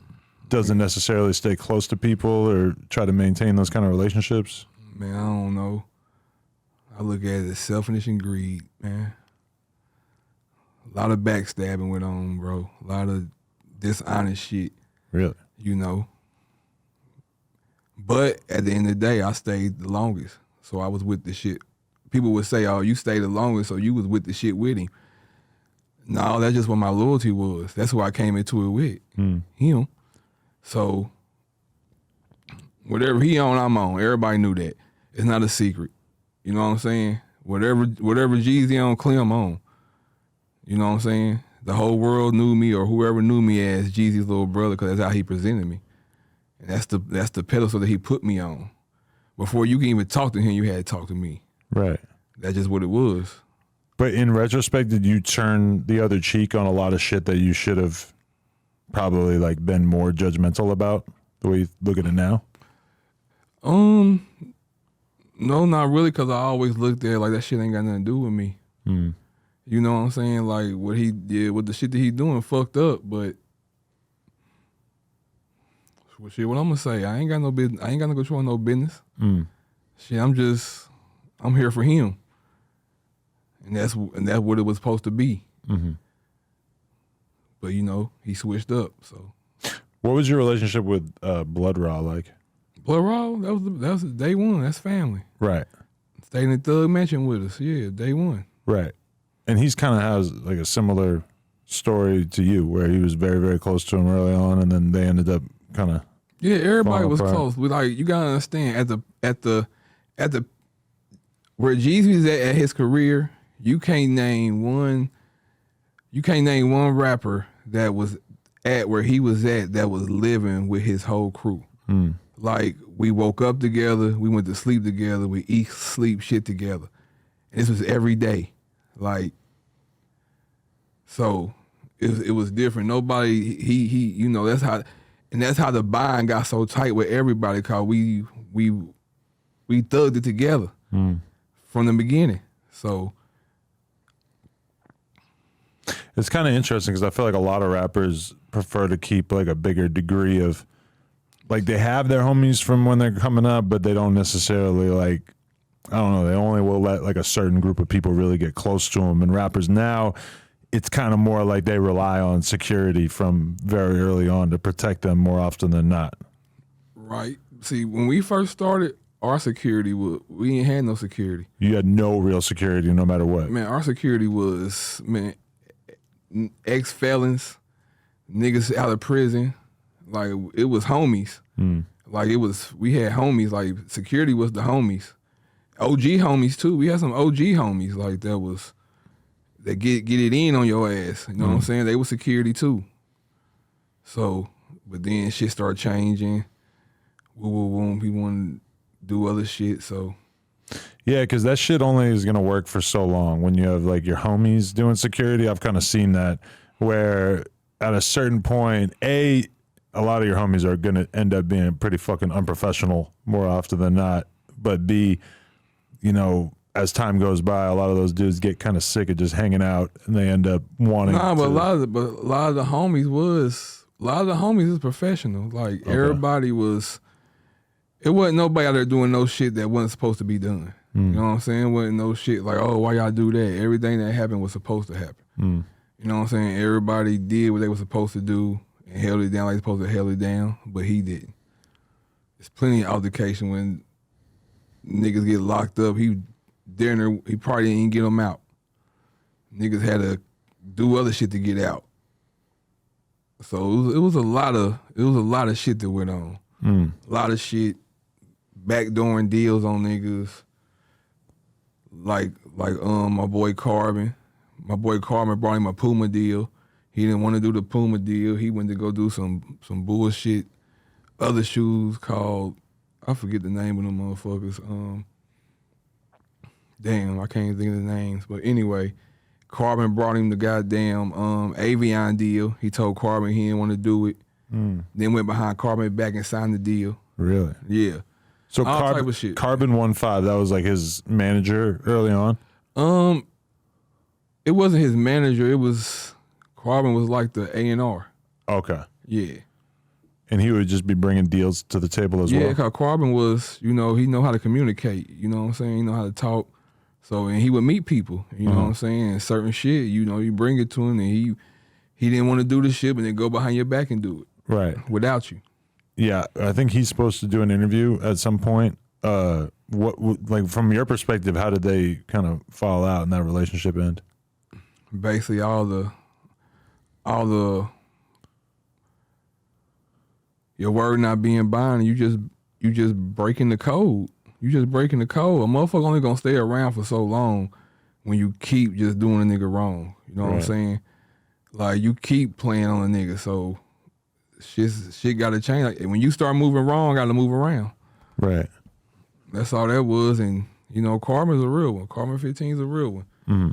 doesn't necessarily stay close to people or try to maintain those kind of relationships? Man, I don't know. I look at it as selfishness and greed, man. A lot of backstabbing went on, bro. A lot of dishonest shit. Really? You know. But at the end of the day, I stayed the longest. So I was with the shit. People would say, oh, you stayed the longest, so you was with the shit with him. No, that's just what my loyalty was. That's who I came into it with. Him. So whatever he on, I'm on. Everybody knew that. It's not a secret. You know what I'm saying? Whatever Jeezy on, Clem on. You know what I'm saying? The whole world knew me, or whoever knew me as Jeezy's little brother, because that's how he presented me. And that's the pedestal that he put me on. Before you can even talk to him, you had to talk to me. Right. That's just what it was. But in retrospect, did you turn the other cheek on a lot of shit that you should have probably like been more judgmental about, the way you look at it now? No, not really, because I always looked at it like that shit ain't got nothing to do with me. You know what I'm saying? Like what he did with the shit that he doing fucked up, but well, shit, what I'm gonna say? I ain't got no business. I ain't got no control, no business. Shit, I'm here for him, and that's what it was supposed to be. But you know, he switched up. So, what was your relationship with Blood Raw like? Blood Raw, that was day one. That's family. Right. Stayed in the Thug Mansion with us. Yeah, day one. Right. And he's kind of has like a similar story to you, where he was very, very close to him early on, and then they ended up kind of. Yeah, everybody was close. We like, you gotta understand, at the where Jeezy was at his career, you can't name one rapper that was at where he was at that was living with his whole crew. Like, we woke up together, we went to sleep together, we eat, sleep, shit together. And this was every day. Like, so it was different. Nobody, he you know, that's how the bond got so tight with everybody, cause we thugged it together from the beginning. So it's kind of interesting because I feel like a lot of rappers prefer to keep like a bigger degree of, like, they have their homies from when they're coming up, but they don't necessarily, like, I don't know, they only will let like a certain group of people really get close to them. And rappers now, it's kind of more like they rely on security from very early on to protect them more often than not. Right. See, when we first started, our security we ain't had no security. You had no real security no matter what. Man, our security was, man, ex-felons, niggas out of prison. Like, it was homies. Like, we had homies. Like, security was the homies. OG homies too. We had some OG homies like that get it in on your ass. You know what I'm saying? They were security too. So, but then shit started changing. People want to do other shit. So, yeah, because that shit only is gonna work for so long. When you have like your homies doing security, I've kind of seen that where at a certain point, a lot of your homies are gonna end up being pretty fucking unprofessional more often than not. But B, you know, as time goes by, a lot of those dudes get kind of sick of just hanging out, and they end up wanting. But a lot of the homies is professional. Like, everybody was. It wasn't nobody out there doing no shit that wasn't supposed to be done. You know what I'm saying? It wasn't no shit like, oh, why y'all do that? Everything that happened was supposed to happen. You know what I'm saying? Everybody did what they were supposed to do and held it down like they supposed to held it down, but he didn't. There's plenty of altercation when niggas get locked up. He probably didn't get them out. Niggas had to do other shit to get out. So it was a lot of shit that went on. A lot of shit, backdooring deals on niggas. Like my boy Carbon. My boy Carbon brought him a Puma deal. He didn't want to do the Puma deal. He went to go do some bullshit other shoes called, I forget the name of them motherfuckers. Damn, I can't think of the names. But anyway, Carbon brought him the goddamn Avion deal. He told Carbon he didn't want to do it. Then went behind Carbon back and signed the deal. Really? Yeah. So All type of shit. Carbon 1-5, that was like his manager early on? It wasn't his manager. It was Carbon was like the A&R. Okay. Yeah. And he would just be bringing deals to the table as well? Yeah, because Carbon was, he know how to communicate. You know what I'm saying? He know how to talk. So, and he would meet people. You know what I'm saying? And certain shit, you bring it to him, and he didn't want to do the shit, but then go behind your back and do it. Right. Without you. Yeah, I think he's supposed to do an interview at some point. Like from your perspective, how did they kind of fall out in that relationship end? Basically, all the your word not being binding, you just breaking the code. You just breaking the code. A motherfucker only gonna stay around for so long when you keep just doing a nigga wrong. You know what I'm saying? Like you keep playing on a nigga, so shit gotta change. Like when you start moving wrong, gotta move around. Right. That's all that was, and Karma's a real one. Karma 15 is a real one. Mm-hmm.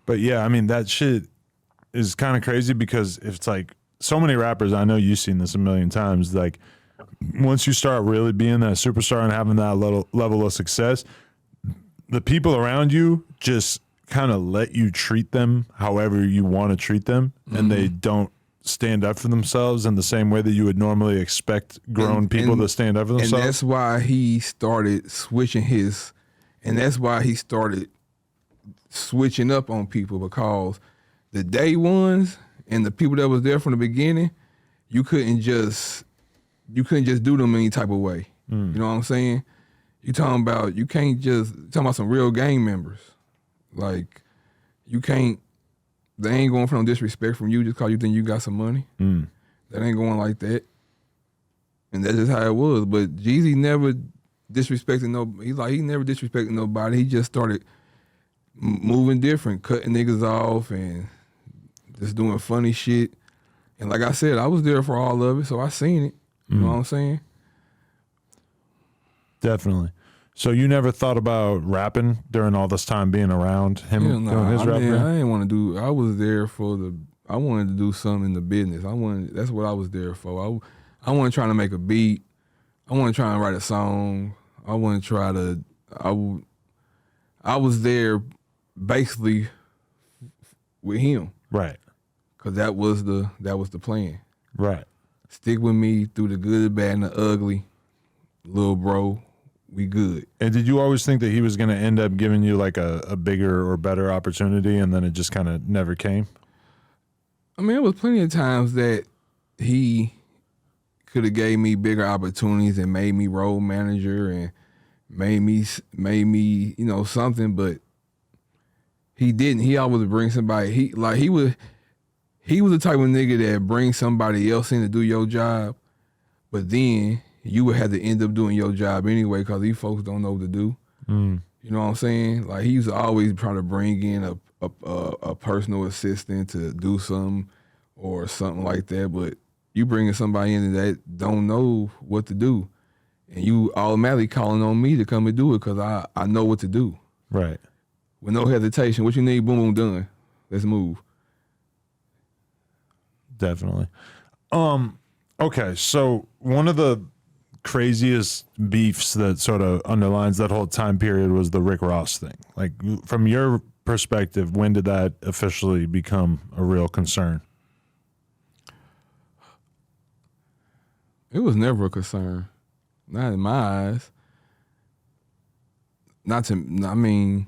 But yeah, I mean that shit is kind of crazy because it's like so many rappers. I know you've seen this a million times. Like once you start really being that superstar and having that level of success, the people around you just kind of let you treat them however you want to treat them, and they don't stand up for themselves in the same way that you would normally expect grown people to stand up for themselves. And that's why he started switching up on people, because the day ones and the people that was there from the beginning, you couldn't just do them any type of way. You know what I'm saying? You talking about some real gang members. Like they ain't going for no disrespect from you just cause you think you got some money. That ain't going like that. And that's just how it was. But Jeezy never disrespected nobody. He never disrespected nobody. He just started moving different, cutting niggas off and just doing funny shit. And like I said, I was there for all of it, so I seen it. You know what I'm saying? Definitely. So you never thought about rapping during all this time being around him doing his rap? I didn't want to do. I was there I wanted to do something in the business. That's what I was there for. I wasn't trying to make a beat. I wasn't trying to write a song. I wasn't try to. I was there basically with him. Right. Cause that was the plan. Right. Stick with me through the good, the bad, and the ugly, little bro. We good. And did you always think that he was going to end up giving you like a bigger or better opportunity, and then it just kind of never came? I mean, there was plenty of times that he could have gave me bigger opportunities and made me role manager and made me something, but he didn't. He always bring somebody. He was the type of nigga that brings somebody else in to do your job, but then you would have to end up doing your job anyway because these folks don't know what to do. You know what I'm saying? Like he used to always try to bring in a personal assistant to do something or something like that, but you bringing somebody in that don't know what to do, and you automatically calling on me to come and do it because I know what to do. Right. With no hesitation. What you need? Boom, boom, done. Let's move. Definitely. Okay, so one of the craziest beefs that sort of underlines that whole time period was the Rick Ross thing. Like, from your perspective, when did that officially become a real concern? It was never a concern. Not in my eyes. Not in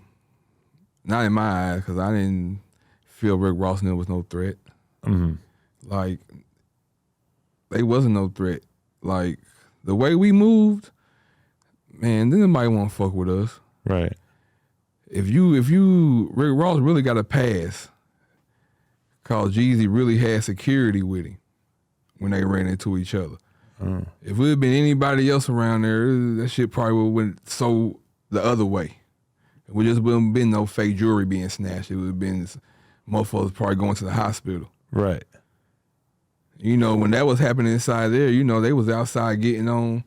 my eyes, because I didn't feel Rick Ross was no threat. Like, they wasn't no threat. Like, the way we moved, man, then nobody want to fuck with us. Right. If Rick Ross really got a pass, cause Jeezy really had security with him when they ran into each other. If it had been anybody else around there, that shit probably would have went so the other way. It would just wouldn't been no fake jewelry being snatched. It would have been motherfuckers probably going to the hospital. Right. When that was happening inside there, they was outside getting on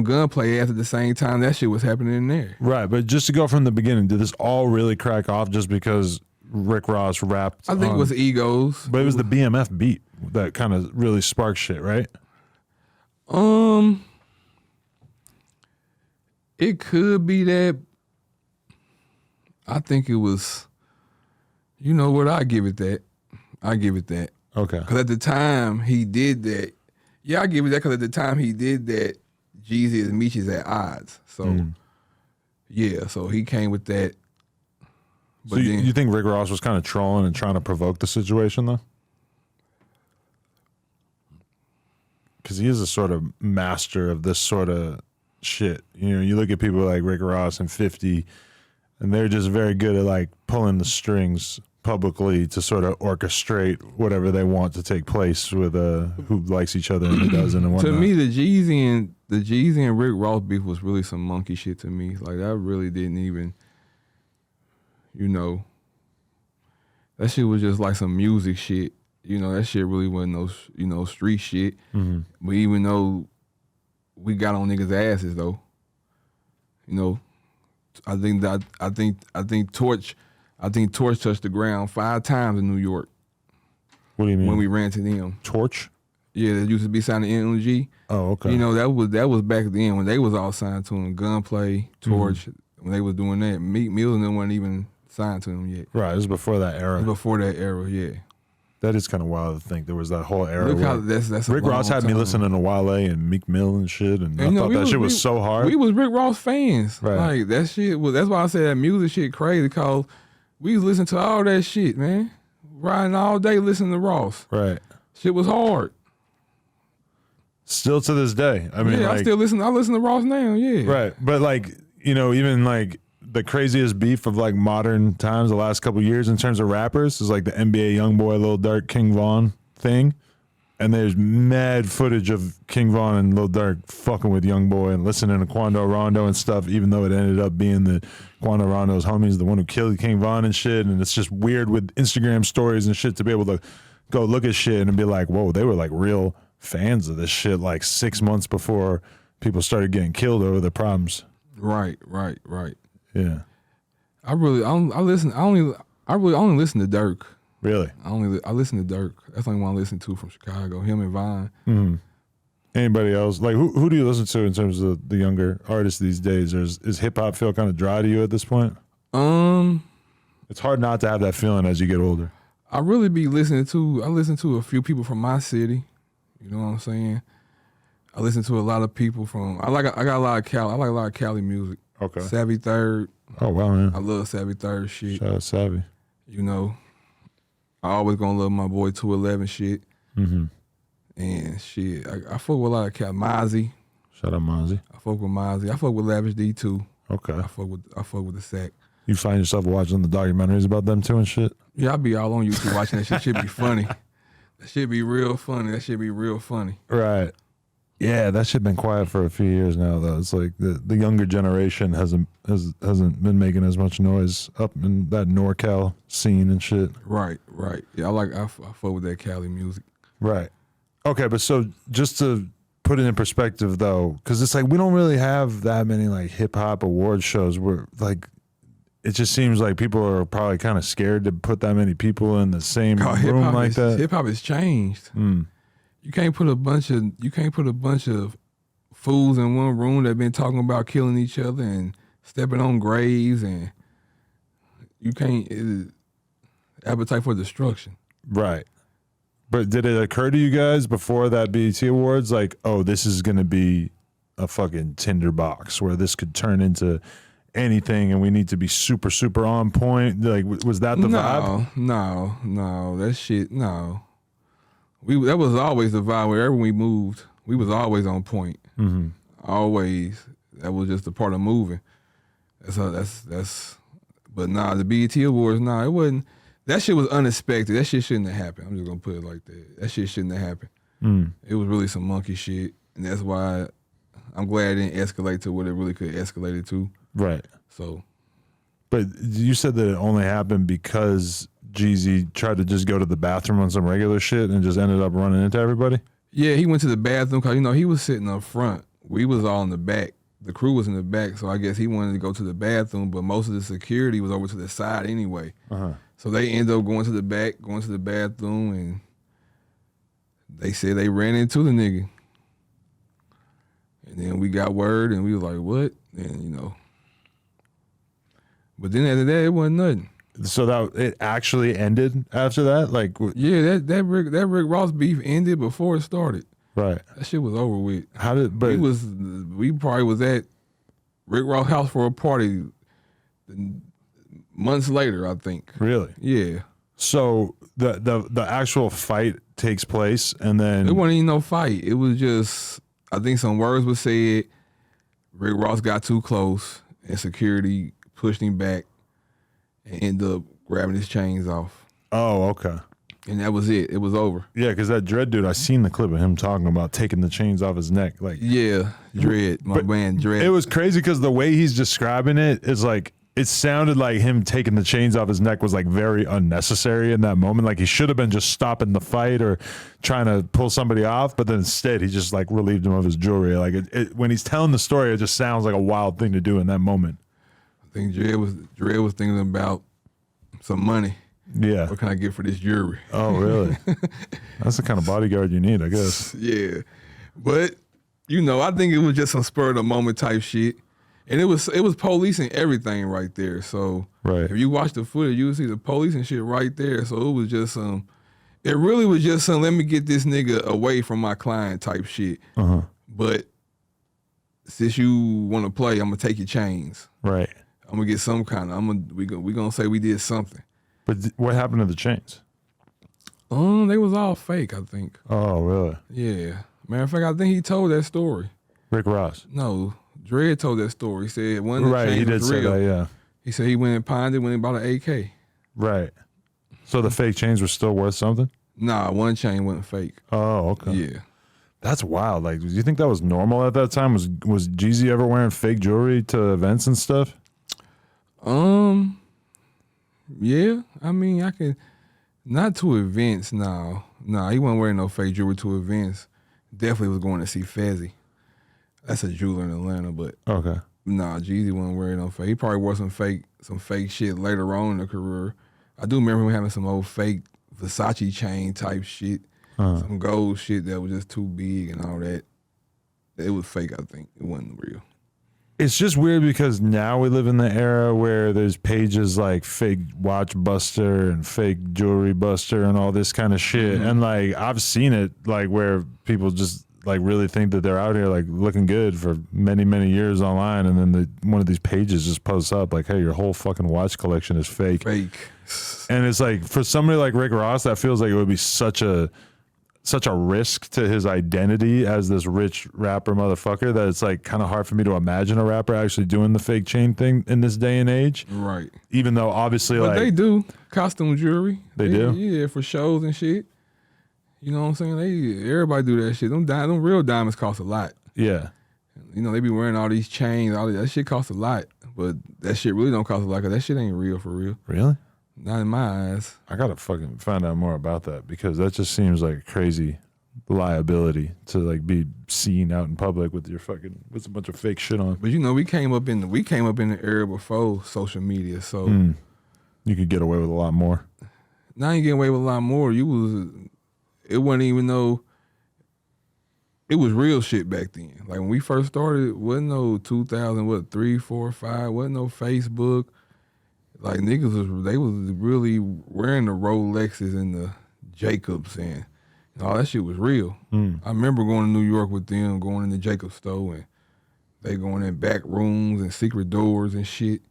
gunplay at the same time that shit was happening in there. Right, but just to go from the beginning, did this all really crack off just because Rick Ross rapped? I think it was egos. But it was the BMF beat that kind of really sparked shit, right? It could be that. I think it was. You know what? I give it that. Okay. Because at the time he did that. Yeah, I give it that because at the time he did that, Jeezy and Meechie's at odds. So, yeah, so he came with that. But so you think Rick Ross was kind of trolling and trying to provoke the situation, though? Because he is a sort of master of this sort of shit. You know, you look at people like Rick Ross and 50, and they're just very good at like pulling the strings publicly to sort of orchestrate whatever they want to take place with who likes each other and who doesn't and whatnot. To me, the Jeezy and Rick Ross beef was really some monkey shit to me. Like I really didn't even, you know, that shit was just like some music shit. You know, that shit really wasn't no, you know, street shit. Mm-hmm. But even though we got on niggas' asses though, you know, I think Torch touched the ground 5 times in New York. What do you mean? When we ran to them. Torch? Yeah, that used to be signed to NLG. Oh, okay. You know, that was back then when they was all signed to him. Gunplay, Torch, when they was doing that. Meek Mill and them weren't even signed to him yet. Right, it was before that era. Yeah. That is kind of wild to think there was that whole era. Look how that's Rick Ross had me listening to Wale and Meek Mill and shit, and I thought that shit was so hard. We was Rick Ross fans. Right. Like that shit was. That's why I said that music shit crazy, cause we was listening to all that shit, man. Riding all day listening to Ross. Right. Shit was hard. Still to this day. I mean, yeah, like, I listen to Ross now. Yeah. Right, but like, you know, even like the craziest beef of like modern times, the last couple of years in terms of rappers is like the NBA YoungBoy, Lil Durk, King Von thing. And there's mad footage of King Von and Lil Durk fucking with YoungBoy and listening to Quando Rondo and stuff, even though it ended up being the Quando Rondo's homies, the one who killed King Von and shit. And it's just weird with Instagram stories and shit to be able to go look at shit and be like, whoa, they were like real fans of this shit like 6 months before people started getting killed over the problems. Right. Yeah. I only listen to Dirk. Really? I listen to Dirk. That's the only one I listen to from Chicago. Him and Vine. Mm-hmm. Anybody else? Like who do you listen to in terms of the younger artists these days? Or is hip hop feel kind of dry to you at this point? It's hard not to have that feeling as you get older. I listen to a few people from my city. You know what I'm saying? I listen to a lot of people from. I got a lot of Cali. I like a lot of Cali music. Okay. Savvy Third. Oh wow, man. I love Savvy Third shit. Shout out Savvy. You know, I always gonna love my boy 211 shit. Mm-hmm. And shit, I fuck with a lot of Cali. Mozzie. Shout out Mozzie. I fuck with Mozzie. I fuck with Lavish D too. Okay. I fuck with the Sack. You find yourself watching the documentaries about them too and shit? Yeah, I be all on YouTube watching that shit. Shit be funny. That shit be real funny. Right. Yeah, that shit been quiet for a few years now though. It's like the younger generation hasn't been making as much noise up in that NorCal scene and shit. Right. Yeah, I fuck with that Cali music. Right. Okay, but so just to put it in perspective though, because it's like we don't really have that many like hip hop award shows where like it just seems like people are probably kind of scared to put that many people in the same room like that. Hip hop has changed. You can't put a bunch of fools in one room that been talking about killing each other and stepping on graves, and you can't appetite for destruction. Right. But did it occur to you guys before that BET Awards, like, oh, this is going to be a fucking tinderbox where this could turn into anything and we need to be super, super on point? Like, was that the vibe? No. That shit, no. That was always the vibe. Wherever we moved, we was always on point. Mm-hmm. Always. That was just a part of moving. That's. But nah, the BET Awards, nah, it wasn't. That shit was unexpected. That shit shouldn't have happened. I'm just gonna put it like that. That shit shouldn't have happened. It was really some monkey shit, and that's why I'm glad it didn't escalate to what it really could escalate it to. Right. So. But you said that it only happened because Jeezy tried to just go to the bathroom on some regular shit and just ended up running into everybody? Yeah, he went to the bathroom because, he was sitting up front. We was all in the back. The crew was in the back, so I guess he wanted to go to the bathroom, but most of the security was over to the side anyway. Uh-huh. So they ended up going to the back, going to the bathroom, and they said they ran into the nigga. And then we got word, and we was like, what? And, But then after that, it wasn't nothing. So that it actually ended after that? Like, Yeah, that Rick Ross beef ended before it started. right. That shit was over with. How did, but We probably was at Rick Ross' house for a party months later, I think. really? Yeah. So the actual fight takes place, and then It wasn't even no fight. It was just, I think some words were said. Rick Ross got too close, and security pushed him back and ended up grabbing his chains off. oh, okay. And that was it. It was over. Yeah, because that Dread dude, I seen the clip of him talking about taking the chains off his neck. Like, Yeah, Dread, my man Dread. it was crazy because the way he's describing it is like, it sounded like him taking the chains off his neck was like very unnecessary in that moment. Like he should have been just stopping the fight or trying to pull somebody off, but then instead he just like relieved him of his jewelry. Like when he's telling the story, it just sounds like a wild thing to do in that moment. I think Dread was thinking about some money. Yeah. What can I get for this jewelry? Oh, really? That's the kind of bodyguard you need, I guess. Yeah, but I think it was just some spur of the moment type shit, and it was police and everything right there. So Right. if you watch the footage, you would see the police and shit right there. So it was just it really was just some let me get this nigga away from my client type shit. But since you want to play, I'm gonna take your chains. Right. I'm gonna get some kind of. We gonna say we did something. But what happened to the chains? They was all fake, I think. Oh, really? Yeah. Matter of fact, I think he told that story. Rick Ross. No, Dredd told that story. He said one of the Right, he chains did was say real. that, yeah. He said he went and pawned it when he bought an AK. Right. So the fake chains were still worth something? Nah, one chain wasn't fake. Oh, okay. Yeah. That's wild. Like, do you think that was normal at that time? Was Jeezy ever wearing fake jewelry to events and stuff? Yeah. I mean, I can not to events. No, he wasn't wearing no fake jewelry to events. Definitely was going to see Fezzy. That's a jeweler in Atlanta, but Okay. nah, Jeezy wasn't wearing no fake. He probably wore some fake shit later on in the career. I do remember him having some old fake Versace chain type shit, some gold shit that was just too big and all that. It was fake, I think. It wasn't real. It's just weird because now we live in the era where there's pages like fake watch buster and fake jewelry buster and all this kind of shit. And like, I've seen it like where people just like really think that they're out here like looking good for many, many years online. And then one of these pages just posts up like, hey, your whole fucking watch collection is fake. Fake. And it's like, for somebody like Rick Ross, that feels like it would be such a risk to his identity as this rich rapper motherfucker that it's like kind of hard for me to imagine a rapper actually doing the fake chain thing in this day and age. Right. Even though obviously But like they do costume jewelry. They do? Yeah, for shows and shit. You know what I'm saying? Everybody do that shit. Them real diamonds cost a lot. yeah. They be wearing all these chains. That shit costs a lot. But that shit really don't cost a lot because that shit ain't real for real. Really? Not in my eyes. I gotta fucking find out more about that because that just seems like crazy liability to like be seen out in public with a bunch of fake shit on. But we came up in the era before social media, so You could get away with a lot more. now you getting away with a lot more. It wasn't even it was real shit back then. Like when we first started, it wasn't no 2003, 4, 5, wasn't no Facebook. Like niggas was really wearing the Rolexes and the Jacobs and all that shit was real. I remember going to New York with them, going in the Jacobs store and they going in back rooms and secret doors and shit.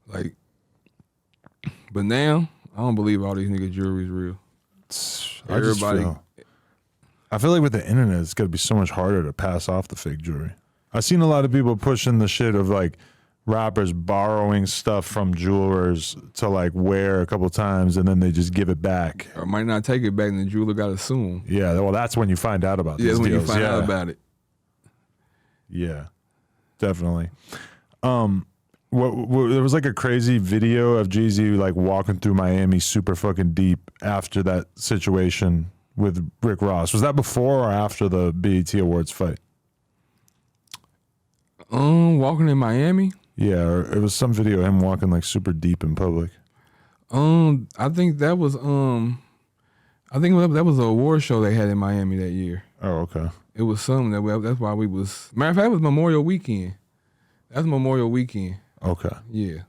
Like, but now I don't believe all these niggas jewelry is real. I feel like with the internet, it's got to be so much harder to pass off the fake jewelry. I've seen a lot of people pushing the shit of like rappers borrowing stuff from jewelers to like wear a couple times and then they just give it back. Or might not take it back and the jeweler got to sue him. Yeah, well, that's when you find out about Yeah, these that's when deals. you find out about it. Yeah, definitely. There was like a crazy video of Jeezy like walking through Miami super fucking deep after that situation with Rick Ross. Was that before or after the BET Awards fight? Walking in Miami. Yeah, or it was some video of him walking like super deep in public. I think that was that was an award show they had in Miami that year. Oh, okay. It was something that's why we was. Matter of fact, it was Memorial Weekend. That's Memorial Weekend. Okay. Yeah.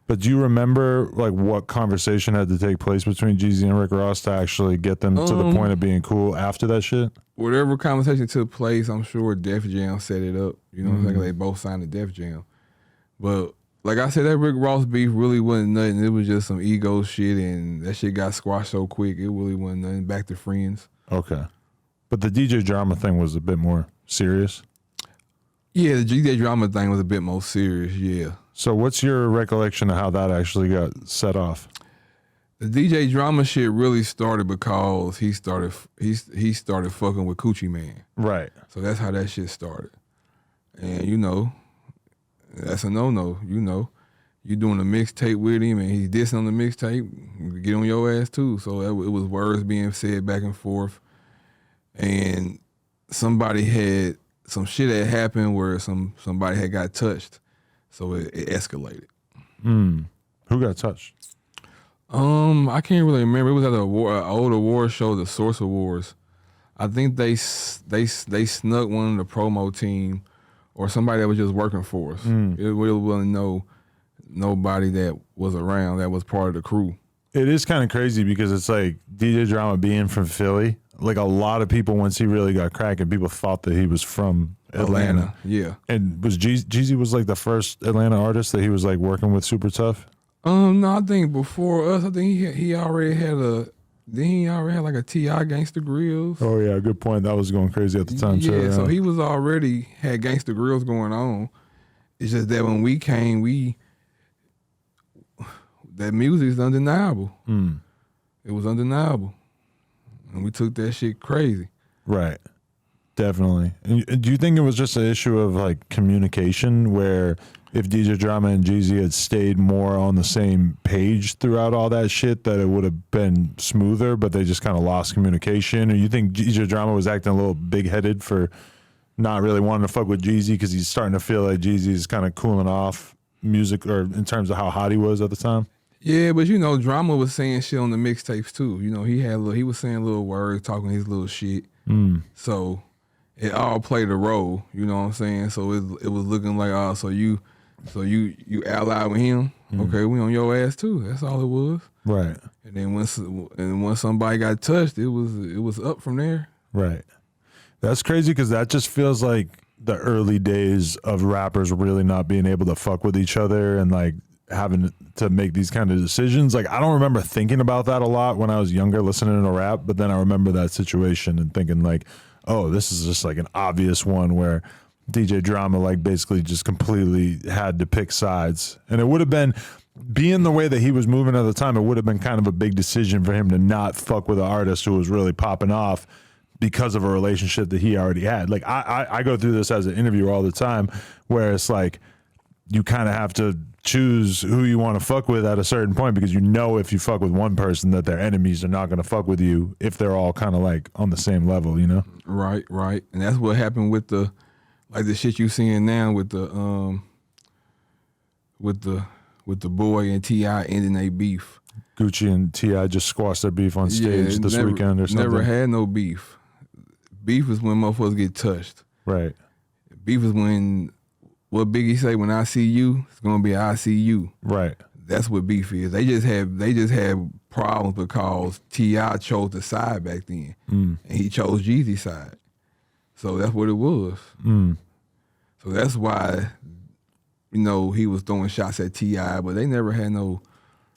But do you remember like what conversation had to take place between Jeezy and Rick Ross to actually get them to the point of being cool after that shit? Whatever conversation took place, I'm sure Def Jam set it up. You know what I'm saying? They both signed to Def Jam. But like I said, that Rick Ross beef really wasn't nothing. It was just some ego shit, and that shit got squashed so quick. It really wasn't nothing. Back to friends. Okay. But the DJ drama thing was a bit more serious? Yeah, the DJ drama thing was a bit more serious, yeah. So what's your recollection of how that actually got set off? The DJ drama shit really started because he started fucking with Coochie Man. Right. So that's how that shit started. And you know, that's a no-no, you know. You doing a mixtape with him and he's dissing on the mixtape, get on your ass too. So it was words being said back and forth. And some shit had happened where somebody had got touched. So it escalated. Who got touched? I can't really remember. It was at an old award show, the Source Awards. I think they snuck one of the promo team or somebody that was just working for us. It really wasn't nobody that was around that was part of the crew. It is kind of crazy because it's like DJ Drama being from Philly. Like a lot of people, once he really got cracking, people thought that he was from Atlanta. Yeah. And was Jeezy was like the first Atlanta artist that he was like working with super tough? No, I think before us, I think he already had like a T.I. Gangsta Grills. Oh yeah, good point. That was going crazy at the time too. Yeah, so he was already had Gangsta Grills going on. It's just that when we came, that music is undeniable. It was undeniable. And we took that shit crazy. Right. Definitely. And do you think it was just an issue of like communication where if DJ Drama and Jeezy had stayed more on the same page throughout all that shit that it would have been smoother, but they just kind of lost communication? Or you think DJ Drama was acting a little big-headed for not really wanting to fuck with Jeezy because he's starting to feel like Jeezy's kind of cooling off music or in terms of how hot he was at the time? Yeah, but you know, Drama was saying shit on the mixtapes too. You know, he was saying little words, talking his little shit. So it all played a role. You know what I'm saying? So it was looking like, so you allied with him. Okay, we on your ass too. That's all it was. Right. And then once somebody got touched, it was up from there. Right. That's crazy because that just feels like the early days of rappers really not being able to fuck with each other and like having to make these kind of decisions. Like I don't remember thinking about that a lot when I was younger listening to rap, but then I remember that situation and thinking like, oh, this is just like an obvious one where DJ Drama like basically just completely had to pick sides. And it would have been, being the way that he was moving at the time, it would have been kind of a big decision for him to not fuck with an artist who was really popping off because of a relationship that he already had. Like I go through this as an interviewer all the time where it's like you kind of have to choose who you want to fuck with at a certain point because you know if you fuck with one person that their enemies are not going to fuck with you if they're all kind of like on the same level, you know? Right. And that's what happened with the shit you seeing now with the Boy and T.I. ending their beef. Gucci and T.I. just squashed their beef on stage this weekend or something. Never had no beef. Beef is when motherfuckers get touched. Right. Beef is when, what Biggie say, when I see you, it's gonna be I see you. Right. That's what beef is. They just had problems because T.I. chose the side back then. And he chose Jeezy's side. So that's what it was. So that's why, you know, he was throwing shots at T.I., but they never had no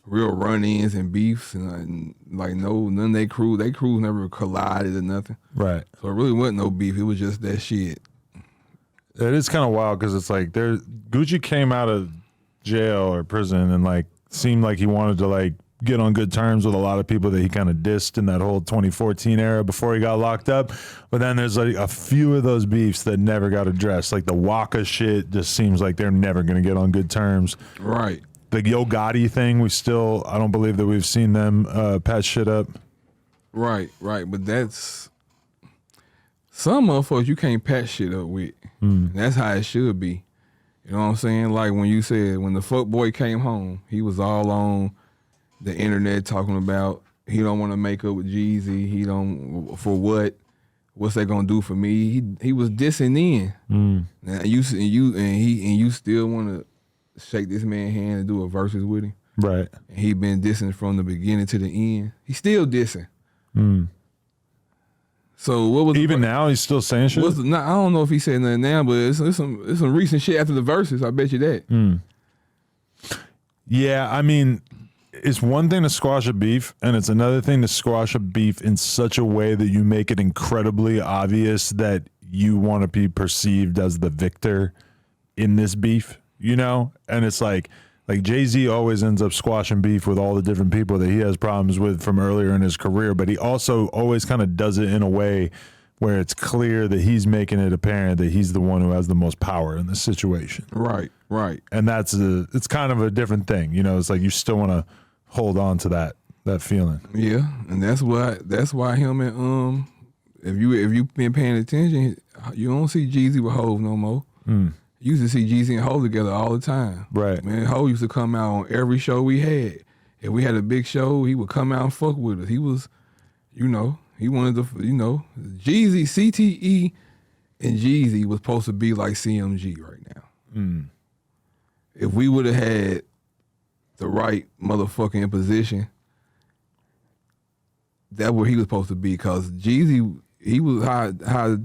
real run-ins and beefs and like none of their crews never collided or nothing. Right. So it really wasn't no beef. It was just that shit. It is kind of wild because it's like Gucci came out of jail or prison and like seemed like he wanted to like get on good terms with a lot of people that he kind of dissed in that whole 2014 era before he got locked up. But then there's like a few of those beefs that never got addressed. Like the Waka shit just seems like they're never going to get on good terms. Right. The Yo Gotti thing, I don't believe that we've seen them patch shit up. Right. But that's, some motherfuckers you can't patch shit up with. That's how it should be. You know what I'm saying? Like when you said, when the fuck boy came home, he was all on the internet talking about he don't want to make up with Jeezy. He don't, for what? what's that gonna do for me? He was dissing in. Now you still want to shake this man's hand and do a versus with him, Right. and he been dissing from the beginning to the end. He's still dissing. So what was even now? He's still saying shit. I don't know if he said nothing now, but it's some recent shit after the verses. I bet you that. Yeah, I mean, it's one thing to squash a beef, and it's another thing to squash a beef in such a way that you make it incredibly obvious that you want to be perceived as the victor in this beef, you know? And it's like Jay-Z always ends up squashing beef with all the different people that he has problems with from earlier in his career, but he also always kind of does it in a way where it's clear that he's making it apparent that he's the one who has the most power in this situation. Right. And it's kind of a different thing, you know. It's like you still want to hold on to that feeling. Yeah, and that's why him and if you been paying attention, you don't see Jeezy with Hov no more. You used to see Jeezy and Hov together all the time. Right. Man, Hov used to come out on every show we had. If we had a big show, he would come out and fuck with us. He was, he wanted to, Jeezy, CTE and Jeezy was supposed to be like CMG right now. If we would have had the right motherfucking position, that's where he was supposed to be. Cause Jeezy, he was how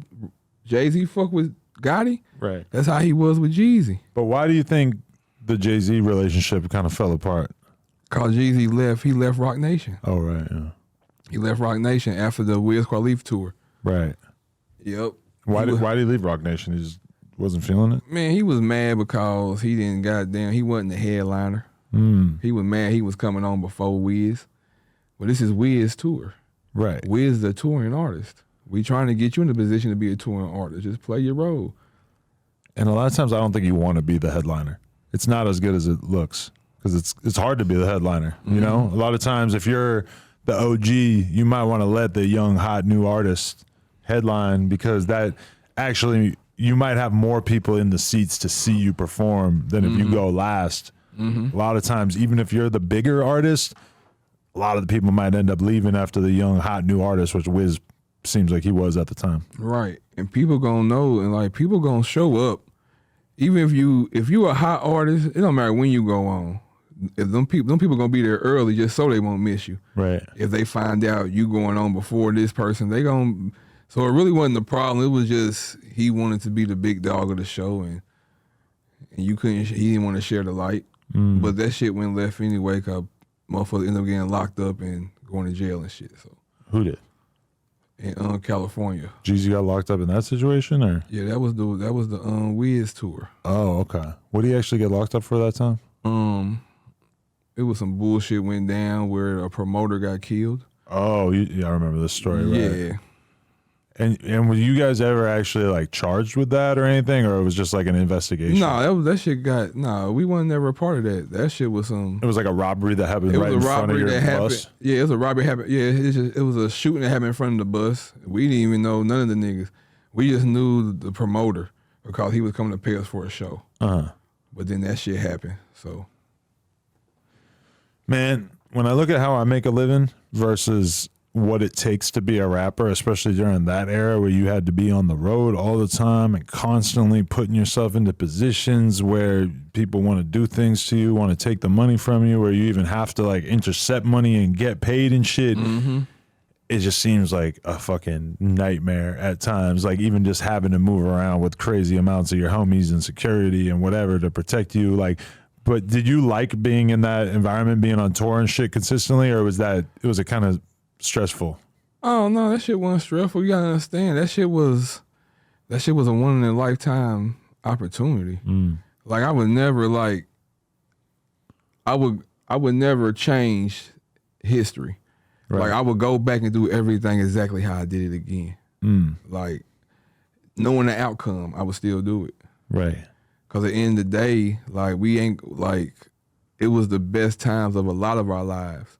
Jay-Z fuck with Gotti. Right. That's how he was with Jeezy. But why do you think the Jay-Z relationship kind of fell apart? Cause Jeezy left Rock Nation. Oh, right. Yeah. He left Rock Nation after the Wiz Khalifa tour. Right. Yep. Why did he leave Rock Nation? He just wasn't feeling it? Man, he was mad because he wasn't the headliner. He was mad he was coming on before Wiz. But this is Wiz tour. Right. Wiz is a touring artist. We trying to get you in the position to be a touring artist. Just play your role. And a lot of times I don't think you want to be the headliner. It's not as good as it looks because it's hard to be the headliner. You know, a lot of times if you're the OG, you might want to let the young, hot, new artist headline because that actually you might have more people in the seats to see you perform than if you go last. A lot of times, even if you're the bigger artist, a lot of the people might end up leaving after the young, hot, new artist, which Wiz seems like he was at the time. Right. And people gonna know, and like people gonna show up. Even if you a hot artist, it don't matter when you go on. If them people gonna be there early just so they won't miss you. Right. If they find out you going on before this person, they gonna. So it really wasn't the problem. It was just he wanted to be the big dog of the show, and you couldn't. He didn't want to share the light. But that shit went left anyway, cause motherfuckers ended up getting locked up and going to jail and shit. So Who did? in California. Jeezy got locked up in that situation, or? Yeah, that was the Wiz tour. Oh, okay. What did he actually get locked up for that time? It was some bullshit went down where a promoter got killed. Oh, yeah, I remember this story. Right? Yeah. And were you guys ever actually like charged with that or anything, or it was just like an investigation? No, that shit got we wasn't never a part of that. That shit was some. It was like a robbery that happened right in front of your bus. Yeah, it was a robbery happened. Yeah, it was a shooting that happened in front of the bus. We didn't even know none of the niggas. We just knew the promoter because he was coming to pay us for a show. But then that shit happened. So, man, when I look at how I make a living versus what it takes to be a rapper, especially during that era where you had to be on the road all the time and constantly putting yourself into positions where people want to do things to you, want to take the money from you, where you even have to like intercept money and get paid and shit. It just seems like a fucking nightmare at times. Like even just having to move around with crazy amounts of your homies and security and whatever to protect you. Like, but did you like being in that environment, being on tour and shit consistently, or was it kind of stressful? Oh no, that shit wasn't stressful. You gotta understand that shit was a one in a lifetime opportunity. Like I would never I would never change history. Right. Like I would go back and do everything exactly how I did it again. Like knowing the outcome, I would still do it. Right. Cause at the end of the day, like we ain't like it was the best times of a lot of our lives.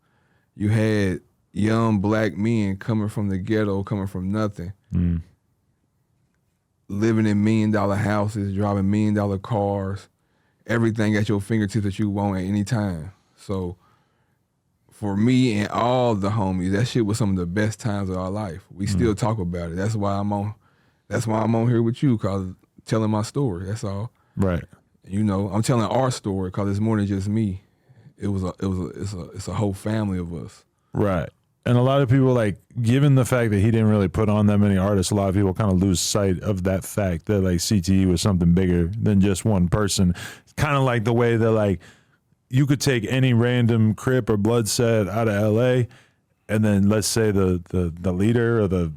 You had young black men coming from the ghetto, coming from nothing, living in $1 million houses, driving $1 million cars, everything at your fingertips that you want at any time. So for me and all the homies, that shit was some of the best times of our life. We still talk about it. That's why I'm on here with you, cause telling my story. That's all. Right. You know, I'm telling our story because it's more than just me. It's a whole family of us. Right. And a lot of people, like, given the fact that he didn't really put on that many artists, a lot of people kind of lose sight of that fact that, like, CTE was something bigger than just one person. It's kind of like the way that, like, you could take any random Crip or Blood set out of LA, and then let's say the leader or the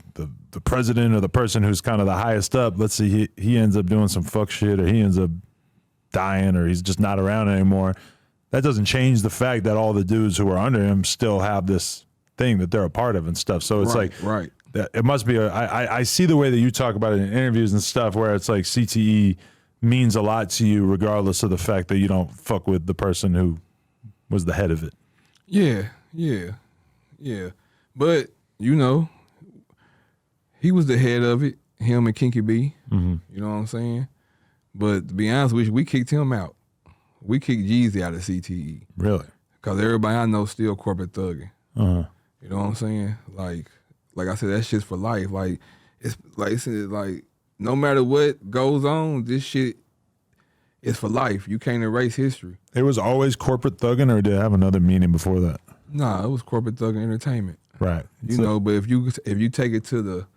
president or the person who's kind of the highest up, let's say he ends up doing some fuck shit, or he ends up dying, or he's just not around anymore. That doesn't change the fact that all the dudes who are under him still have this thing that they're a part of and stuff. So it's right. That it must be I see the way that you talk about it in interviews and stuff, where it's like CTE means a lot to you regardless of the fact that you don't fuck with the person who was the head of it. Yeah. But, you know, he was the head of it, him and Kinky B. Mm-hmm. You know what I'm saying? But to be honest with you, we kicked him out. We kicked Jeezy out of CTE. Really? Because everybody I know still corporate thugging. Uh-huh. You know what I'm saying? Like I said, that shit's for life. Like, it's like no matter what goes on, this shit is for life. You can't erase history. It was always corporate thugging, or did it have another meaning before that? Nah, it was corporate thugging entertainment. Right. You know, but if you take it to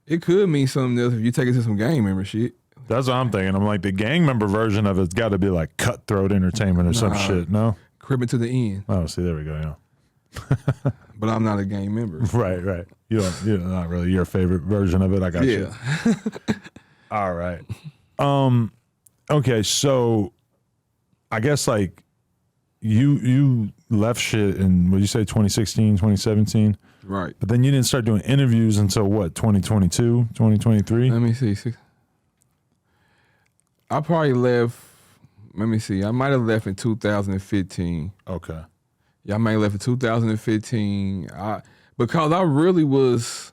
it could mean something else if you take it to some gang member shit. That's what I'm thinking. I'm like, the gang member version of it's got to be like cutthroat entertainment or some shit, no? Cribbing to the end. Oh, see, there we go, yeah. But I'm not a gang member. Right. You're not really your favorite version of it. I got you. Yeah. All right. Okay, so I guess like you left shit in, what did you say, 2016, 2017? Right. But then you didn't start doing interviews until what, 2022, 2023? Let me see. I probably left, let me see, I might have left in 2015. Okay. Yeah, I might have left in 2015. Because I really was,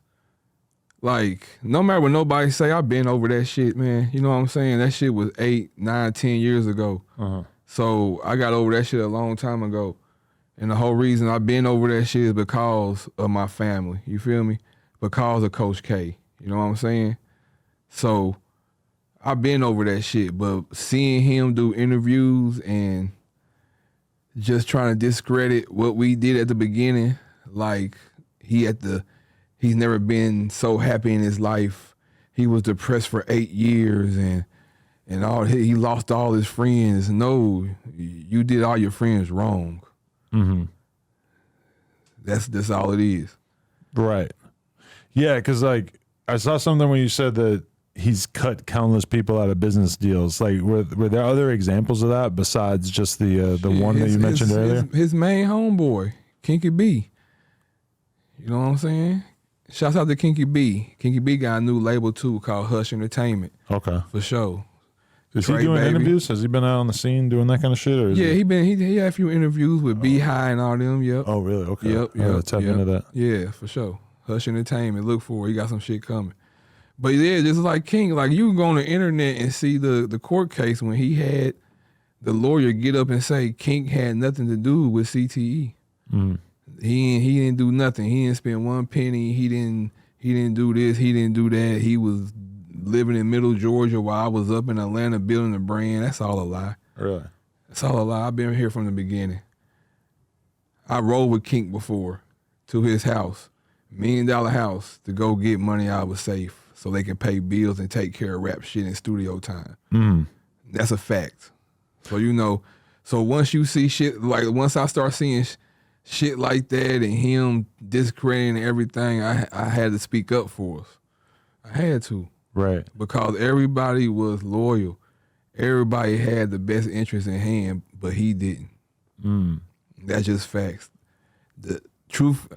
like, no matter what nobody say, I've been over that shit, man. You know what I'm saying? That shit was 8, 9, 10 years ago. Uh-huh. So I got over that shit a long time ago. And the whole reason I've been over that shit is because of my family. You feel me? Because of Coach K. You know what I'm saying? So I've been over that shit. But seeing him do interviews and just trying to discredit what we did at the beginning, like he's never been so happy in his life. He was depressed for 8 years and all, he lost all his friends. No, you did all your friends wrong. Mm-hmm. That's all it is. Right. Yeah, because like I saw something when you said that he's cut countless people out of business deals. Like, were there other examples of that besides just the one that you mentioned earlier? His main homeboy, Kinky B. You know what I'm saying? Shouts out to Kinky B. Kinky B got a new label too called Hush Entertainment. Okay. For sure. Is he doing interviews? Has he been out on the scene doing that kind of shit? Or yeah, he had a few interviews with B-High and all them. Yep. Oh, really? Okay. Yep. Tap into that. Yeah, for sure. Hush Entertainment. Look for it. He got some shit coming. But yeah, just like King, like you can go on the internet and see the court case when he had the lawyer get up and say King had nothing to do with CTE. Mm. He didn't do nothing. He didn't spend one penny. He didn't do this. He didn't do that. He was living in Middle Georgia while I was up in Atlanta building a brand. That's all a lie. Really? That's all a lie. I've been here from the beginning. I rode with Kink before to his house, $1 million house, to go get money out of safe so they can pay bills and take care of rap shit in studio time. Mm. That's a fact. So, you know, so once you see shit, like once I start seeing shit like that and him discrediting everything, I had to speak up for us. I had to. Right. Because everybody was loyal. Everybody had the best interest in hand, but he didn't. Mm. That's just facts. The truth,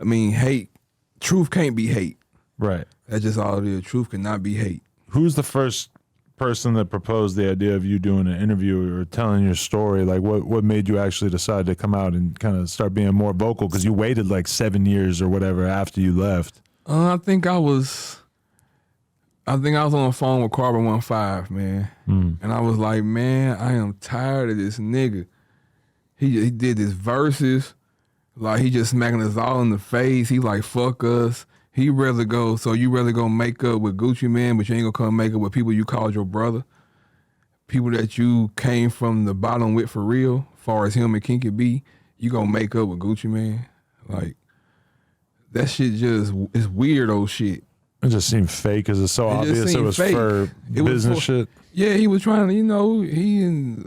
truth can't be hate. Right. That's just all it is. Truth cannot be hate. Who's the first person that proposed the idea of you doing an interview or telling your story? Like, what made you actually decide to come out and kind of start being more vocal? Because you waited like 7 years or whatever after you left. I think I was on the phone with Carbon 15, man. Mm. And I was like, man, I am tired of this nigga. He did his verses Like, he just smacking us all in the face. He like, fuck us. He rather go, so you rather go make up with Gucci Man, but you ain't gonna come make up with people you called your brother? People that you came from the bottom with for real, far as him and Kinky B, you gonna make up with Gucci Man? Like, that shit just, it's weirdo shit. It just seemed fake because it's so obvious it was fake. for business shit. Yeah, he was trying to,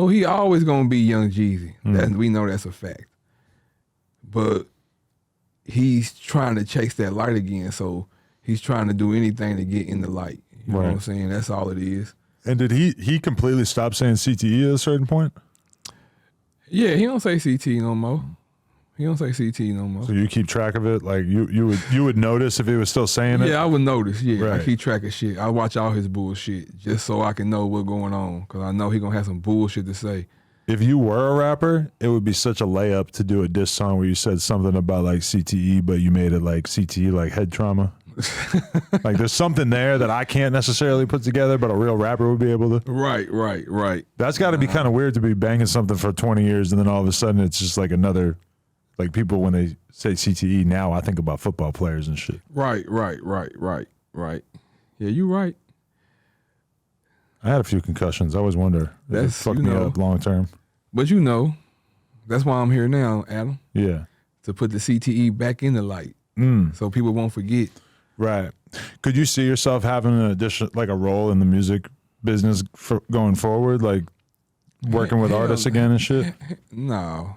he always gonna be Young Jeezy. We know that's a fact. But he's trying to chase that light again, so he's trying to do anything to get in the light. You know what I'm saying? That's all it is. And did he completely stop saying CTE at a certain point? Yeah, he don't say CT no more. So you keep track of it? Like you would notice if he was still saying it? Yeah, I would notice. Yeah, Right. I keep track of shit. I watch all his bullshit just so I can know what's going on, because I know he gonna have some bullshit to say. If you were a rapper, it would be such a layup to do a diss song where you said something about like CTE, but you made it like CTE, like head trauma. Like there's something there that I can't necessarily put together, but a real rapper would be able to. Right. That's got to be kind of weird to be banging something for 20 years and then all of a sudden it's just like another, like people when they say CTE now, I think about football players and shit. Right. Yeah, you right. I had a few concussions. I always wonder. That fucked me up long term. But that's why I'm here now, Adam. Yeah. To put the CTE back in the light, so people won't forget. Right. Could you see yourself having an addition, like a role in the music business going forward, like working with artists again and shit? No.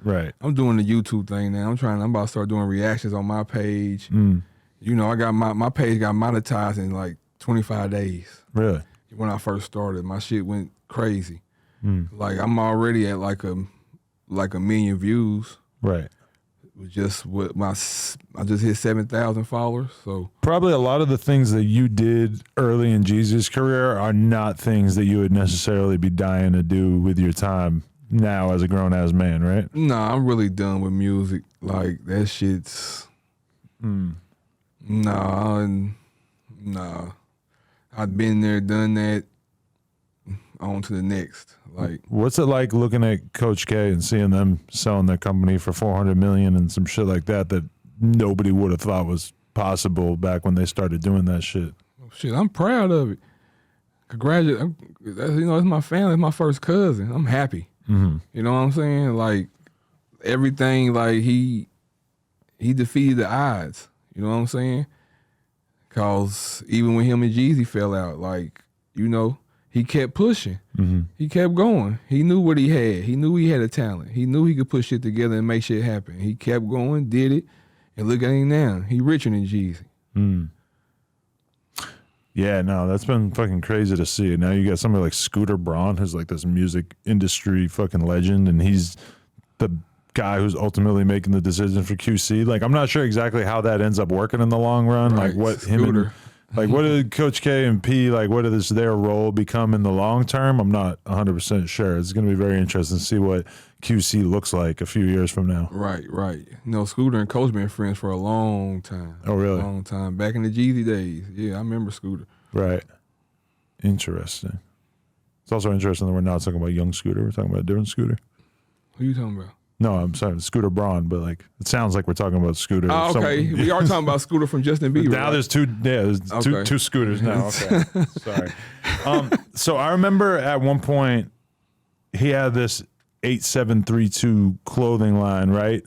Right. I'm doing the YouTube thing now. I'm about to start doing reactions on my page. You know, I got my page got monetized in like 25 days. Really? When I first started, my shit went crazy. Like I'm already at like a million views. Right. Just with I just hit 7,000 followers. So probably a lot of the things that you did early in Jeezy's career are not things that you would necessarily be dying to do with your time now as a grown ass man, right? Nah, I'm really done with music. Like that shit's nah. I've been there, done that. On to the next. Like, what's it like looking at Coach K and seeing them selling their company for $400 million and some shit like that nobody would have thought was possible back when they started doing that shit? Shit, I'm proud of it. Congratulations. It's my family. It's my first cousin. I'm happy. You know what I'm saying? Like everything. Like he defeated the odds. You know what I'm saying? Cause even when him and Jeezy fell out, like he kept pushing. He kept going. He knew what he had. He knew he had a talent. He knew he could put shit together and make shit happen. He kept going, did it, and look at him now. He richer than Jeezy. Yeah, no, that's been fucking crazy to see. Now you got somebody like Scooter Braun, who's like this music industry fucking legend, and he's the guy who's ultimately making the decision for QC. Like, I'm not sure exactly how that ends up working in the long run. Right. Like, what Scooter. him and like, what did Coach K and P, like, what does their role become in the long term? I'm not 100% sure. It's going to be very interesting to see what QC looks like a few years from now. Right. Scooter and Coach been friends for a long time. Oh, really? A long time. Back in the Jeezy days. Yeah, I remember Scooter. Right. Interesting. It's also interesting that we're not talking about young Scooter. We're talking about a different Scooter. Who you talking about? No, I'm sorry, Scooter Braun, but like it sounds like we're talking about Scooter. Oh, okay. We are talking about Scooter from Justin Bieber. Now right? there's two Scooters now. Okay, sorry. So I remember at one point he had this 8732 clothing line, right?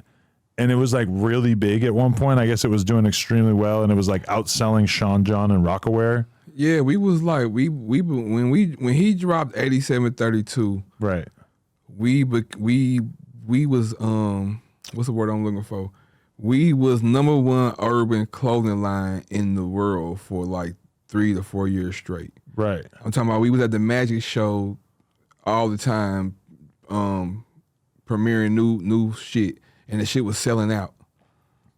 And it was like really big at one point. I guess it was doing extremely well, and it was like outselling Sean John and Rockaware. Yeah, we was like when he dropped 8732. Right. We was what's the word I'm looking for? We was #1 urban clothing line in the world for like 3 to 4 years straight. Right. I'm talking about we was at the Magic Show all the time, premiering new shit, and the shit was selling out.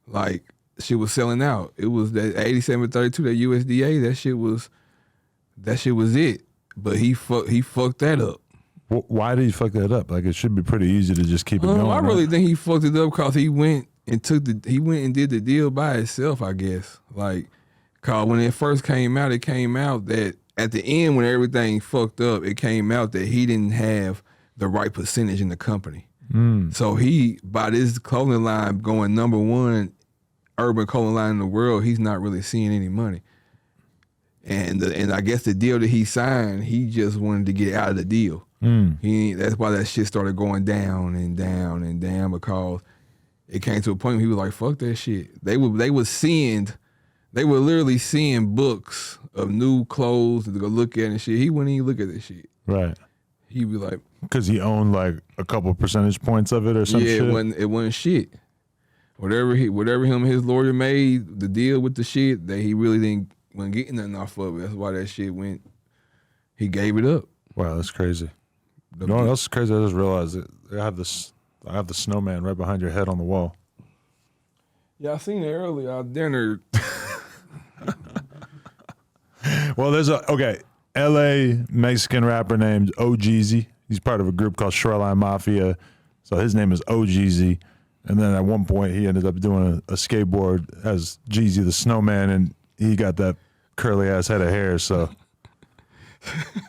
Like shit was selling out. It was that 8732, that USDA, that shit was it. But he fucked that up. Why did he fuck that up? Like, it should be pretty easy to just keep it going. I really think he fucked it up because he went and did the deal by himself, I guess. Like, cause when it first came out, that at the end when everything fucked up, it came out that he didn't have the right percentage in the company. So he, by this clothing line going number one urban clothing line in the world, he's not really seeing any money. And I guess the deal that he signed, he just wanted to get out of the deal. That's why that shit started going down and down and down, because it came to a point where he was like, fuck that shit. They were literally seeing books of new clothes to go look at and shit. He wouldn't even look at that shit. Right. He'd be like, because he owned like a couple percentage points of it or some shit. It wasn't shit. Whatever him and his lawyer made, the deal with the shit, that he really wasn't getting nothing off of it. That's why that shit went, he gave it up. Wow, that's crazy. You know what else is crazy? I just realized that I have the snowman right behind your head on the wall. Yeah, I seen it earlier out dinner. Well, there's a LA Mexican rapper named Jeezy. He's part of a group called Shoreline Mafia. So his name is Jeezy. And then at one point he ended up doing a skateboard as Jeezy the Snowman, and he got that curly ass head of hair. So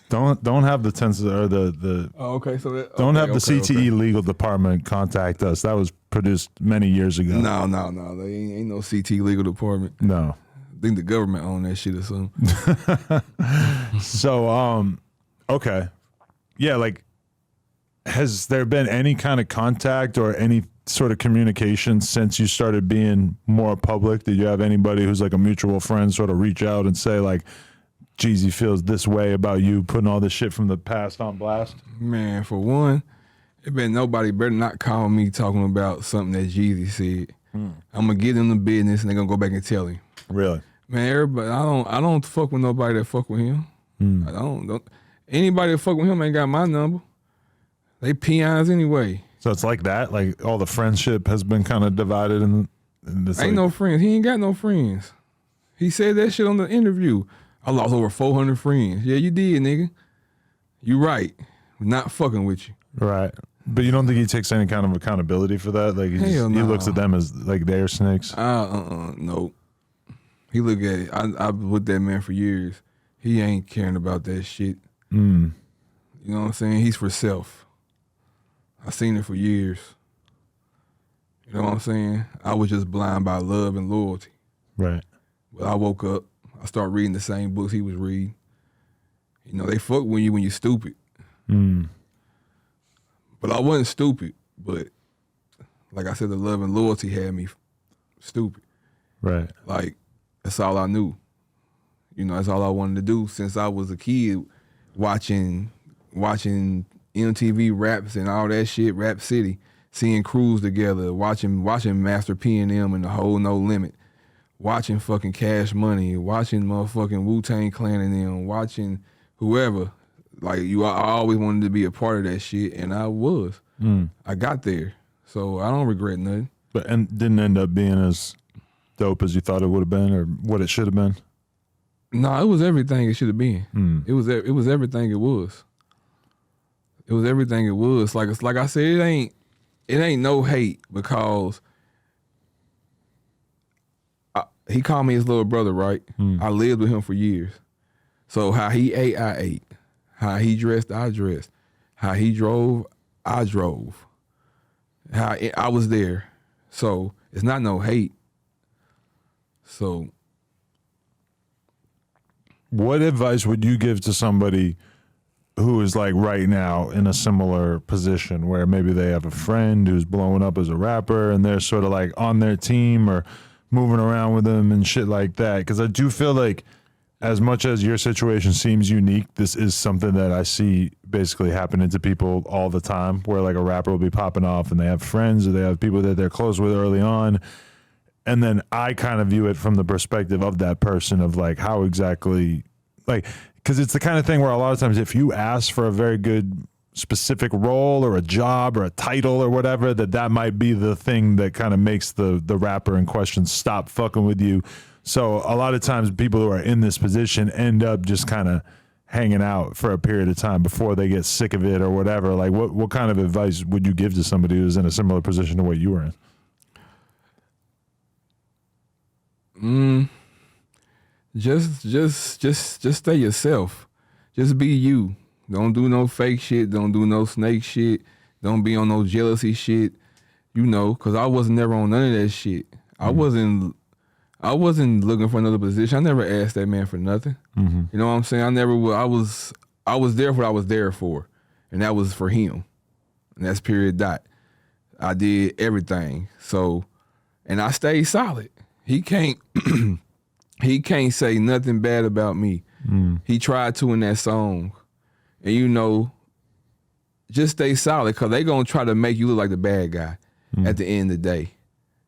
don't have the CTE legal department contact us. That was produced many years ago. No. There ain't no CT legal department. No. I think the government own that shit or something. So, okay. Yeah, like, has there been any kind of contact or any sort of communication since you started being more public? Did you have anybody who's like a mutual friend sort of reach out and say like, Jeezy feels this way about you putting all this shit from the past on blast? Man, for one, nobody better not call me talking about something that Jeezy said. I'm gonna get them the business and they're gonna go back and tell him. Really? Man, everybody, I don't fuck with nobody that fuck with him. I don't. Anybody that fuck with him ain't got my number. They peons anyway. So it's like that? Like all the friendship has been kind of divided in this. Ain't no friends. He ain't got no friends. He said that shit on the interview. I lost over 400 friends. Yeah, you did, nigga. You right. Not fucking with you. Right. But you don't think he takes any kind of accountability for that? Like he looks at them as like they're snakes? No. He look at it. I've with that man for years. He ain't caring about that shit. You know what I'm saying? He's for self. I seen it for years. You know what I'm saying? I was just blind by love and loyalty. Right. But I woke up. I started reading the same books he was reading. You know, they fuck with you when you're stupid. But I wasn't stupid. But like I said, the love and loyalty had me stupid. Right. Like, that's all I knew. You know, that's all I wanted to do since I was a kid, watching MTV Raps and all that shit, Rap City, seeing crews together, watching Master P and them and the whole No Limit, watching fucking Cash Money, watching motherfucking Wu-Tang Clan and them, watching whoever. Like, I always wanted to be a part of that shit, and I was. I got there, so I don't regret nothing. And didn't end up being as dope as you thought it would have been, or what it should have been? No, it was everything it should have been. It was everything it was. It was everything it was. Like I said, it ain't no hate, because he called me his little brother, right? I lived with him for years. So how he ate, I ate. How he dressed, I dressed. How he drove, I drove. How I was there. So it's not no hate. So what advice would you give to somebody who is like right now in a similar position where maybe they have a friend who's blowing up as a rapper and they're sort of like on their team or moving around with them and shit like that? Because I do feel like as much as your situation seems unique, this is something that I see basically happening to people all the time, where like a rapper will be popping off and they have friends or they have people that they're close with early on. And then I kind of view it from the perspective of that person of like how exactly, like, because it's the kind of thing where a lot of times if you ask for a very good specific role or a job or a title or whatever, that might be the thing that kind of makes the rapper in question stop fucking with you. So a lot of times people who are in this position end up just kind of hanging out for a period of time before they get sick of it or whatever. Like what kind of advice would you give to somebody who's in a similar position to what you were in? Just stay yourself. Just be you. Don't do no fake shit. Don't do no snake shit. Don't be on no jealousy shit, you know, because I wasn't never on none of that shit. I wasn't looking for another position. I never asked that man for nothing. You know what I'm saying? I never would. I was there for what I was there for, and that was for him. And that's period dot. I did everything. So, and I stayed solid. He can't he can't say nothing bad about me. He tried to in that song. And you know, just stay solid, because they gonna try to make you look like the bad guy at the end of the day.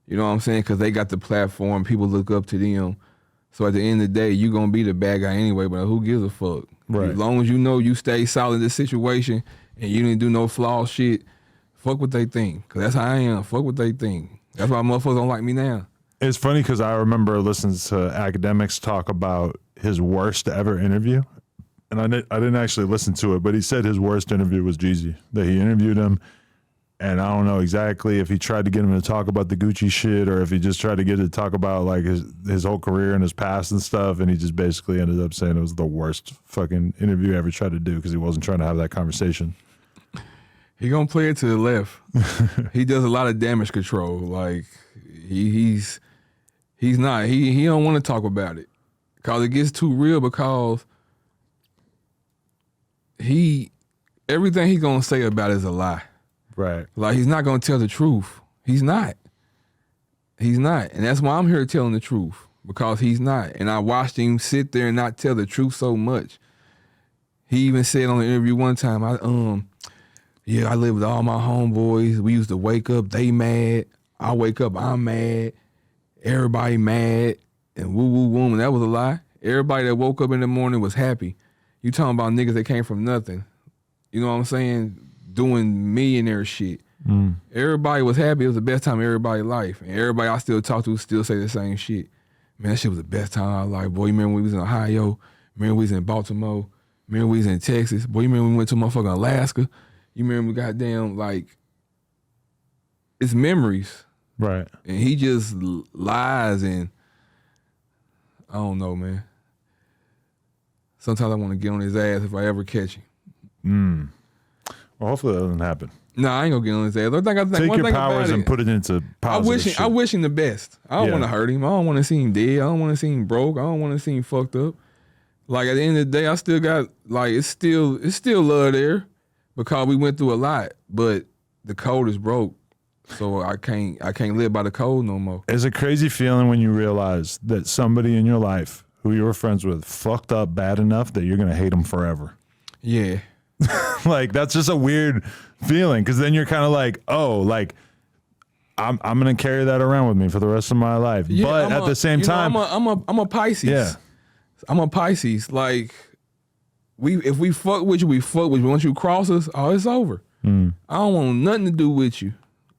You know what I'm saying? Because they got the platform, people look up to them. So at the end of the day, you gonna be the bad guy anyway, but who gives a fuck? Right. As long as you know you stay solid in this situation and you didn't do no flaw shit, fuck what they think. Because that's how I am. Fuck what they think. That's why motherfuckers don't like me now. It's funny because I remember listening to academics talk about his worst ever interview. And I didn't actually listen to it, but he said his worst interview was Jeezy, that he interviewed him. And I don't know exactly if he tried to get him to talk about the Gucci shit or if he just tried to get him to talk about like his whole career and his past and stuff. And he just basically ended up saying it was the worst fucking interview he ever tried to do because he wasn't trying to have that conversation. He gonna play it to the left. He does a lot of damage control. Like he's not. He don't want to talk about it because it gets too real. Because everything he's gonna say about it is a lie. Right. Like he's not gonna tell the truth. He's not. He's not, and that's why I'm here telling the truth, because he's not. And I watched him sit there and not tell the truth so much. He even said on the interview one time, I live with all my homeboys. We used to wake up, they mad. I wake up, I'm mad. Everybody mad, and woo woo woo. And that was a lie. Everybody that woke up in the morning was happy. You talking about niggas that came from nothing. You know what I'm saying? Doing millionaire shit. Everybody was happy. It was the best time of everybody's life. And everybody I still talk to still say the same shit. Man, that shit was the best time of my life. Boy, you remember when we was in Ohio? Remember we was in Baltimore? Remember we was in Texas? Boy, you remember when we went to motherfucking Alaska? You remember goddamn, like, it's memories. Right. And he just lies, and I don't know, man. Sometimes I want to get on his ass if I ever catch him. Well, hopefully that doesn't happen. No, I ain't gonna get on his ass. Take your powers and put it into positive shit. I wish him the best. I don't want to hurt him. I don't want to see him dead. I don't want to see him broke. I don't want to see him fucked up. Like, at the end of the day, I still got, like, it's still love there because we went through a lot, but the code is broke. So I can't live by the code no more. It's a crazy feeling when you realize that somebody in your life who you were friends with fucked up bad enough that you're going to hate them forever. Yeah. Like, that's just a weird feeling, because then you're kind of like, oh, like, I'm going to carry that around with me for the rest of my life. Yeah, but at the same time, I'm a Pisces. Yeah. I'm a Pisces. Like, if we fuck with you, we fuck with you. Once you cross us, oh, it's over. I don't want nothing to do with you.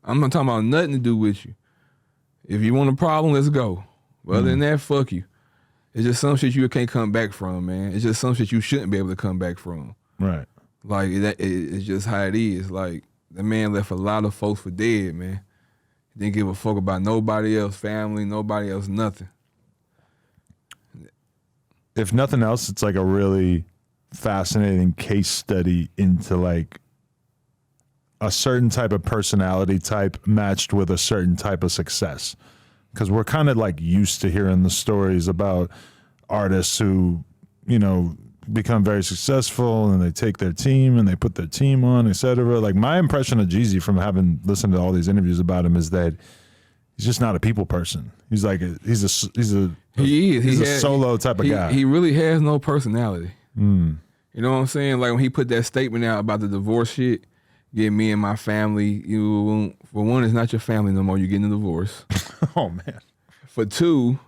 I'm not talking about nothing to do with you. If you want a problem, let's go. But other than that, fuck you. It's just some shit you can't come back from, man. It's just some shit you shouldn't be able to come back from. Right. Like, it's just how it is. Like, the man left a lot of folks for dead, man. He didn't give a fuck about nobody else, family, nobody else, nothing. If nothing else, it's like a really fascinating case study into, like, a certain type of personality type matched with a certain type of success. Because we're kind of, like, used to hearing the stories about artists who, you know, become very successful and they take their team and they put their team on, etc. Like, my impression of Jeezy from having listened to all these interviews about him is that he's just not a people person. He's like he's a solo type of guy. He really has no personality. You know what I'm saying? Like, when he put that statement out about the divorce shit, get me and my family, for one, it's not your family no more. You're getting a divorce. Oh man. For two,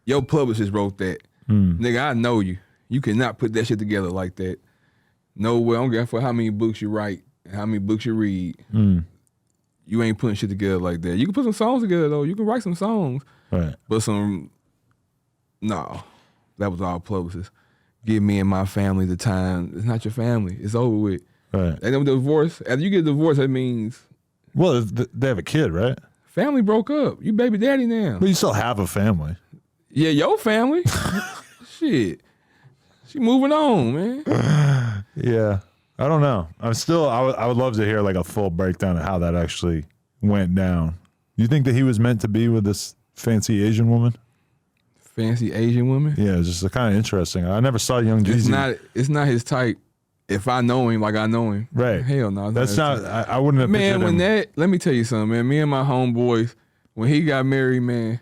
your publicist wrote that. Nigga, I know you. You cannot put that shit together like that. No way. I don't care for how many books you write and how many books you read. You ain't putting shit together like that. You can put some songs together, though. You can write some songs. Right. But no. That was all publicists. Give me and my family the time. It's not your family. It's over with. Right. And then with the divorce, after you get a divorce, that means... Well, they have a kid, right? Family broke up. You baby daddy now. But you still have a family. Yeah, your family. Shit. She moving on, man. Yeah, I don't know. I would love to hear like a full breakdown of how that actually went down. You think that he was meant to be with this fancy Asian woman? Fancy Asian woman? Yeah, it's just kind of interesting. I never saw Young Jeezy. It's not his type. If I know him like I know him. Right. Hell no. That's not, I wouldn't have man, pictured him. let me tell you something, man. Me and my homeboys, when he got married, man,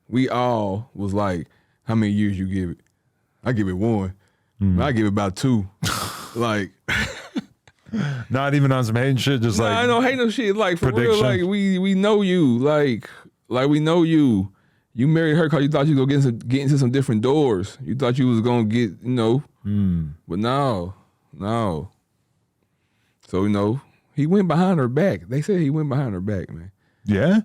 we all was like, how many years you give it? I give it 1. I give it about 2. Like, not even on some hating shit, just like. I don't hate no shit. Like, for prediction. real, like, we know you. Like we know you. You married her because you thought you was going to get into some different doors. You thought you was going to get, But no. So, he went behind her back. They said he went behind her back, man. Yeah?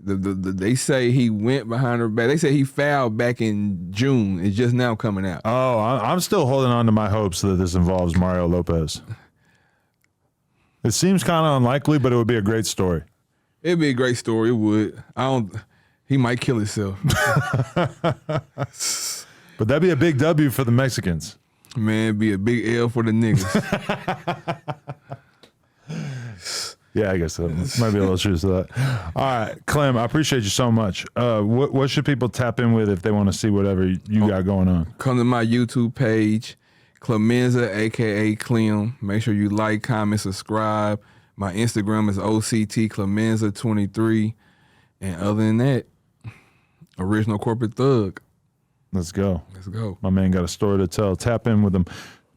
They say he went behind her back. They say he fouled back in June. It's just now coming out. Oh, I'm still holding on to my hopes that this involves Mario Lopez. It seems kind of unlikely, but it would be a great story. It'd be a great story. It would. He might kill himself. But that'd be a big W for the Mexicans. Man, it'd be a big L for the niggas. Yeah, I guess so. Might be a little truth to that. All right, Clem, I appreciate you so much. What should people tap in with if they want to see whatever you got going on? Come to my YouTube page, Clemenza, a.k.a. Clem. Make sure you like, comment, subscribe. My Instagram is OCT Clemenza23. And other than that, original corporate thug. Let's go. Let's go. My man got a story to tell. Tap in with him.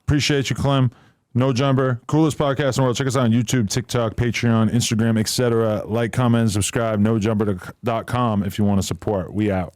Appreciate you, Clem. No Jumper, coolest podcast in the world. Check us out on YouTube, TikTok, Patreon, Instagram, etc. Like, comment, and subscribe. NoJumper.com if you want to support. We out.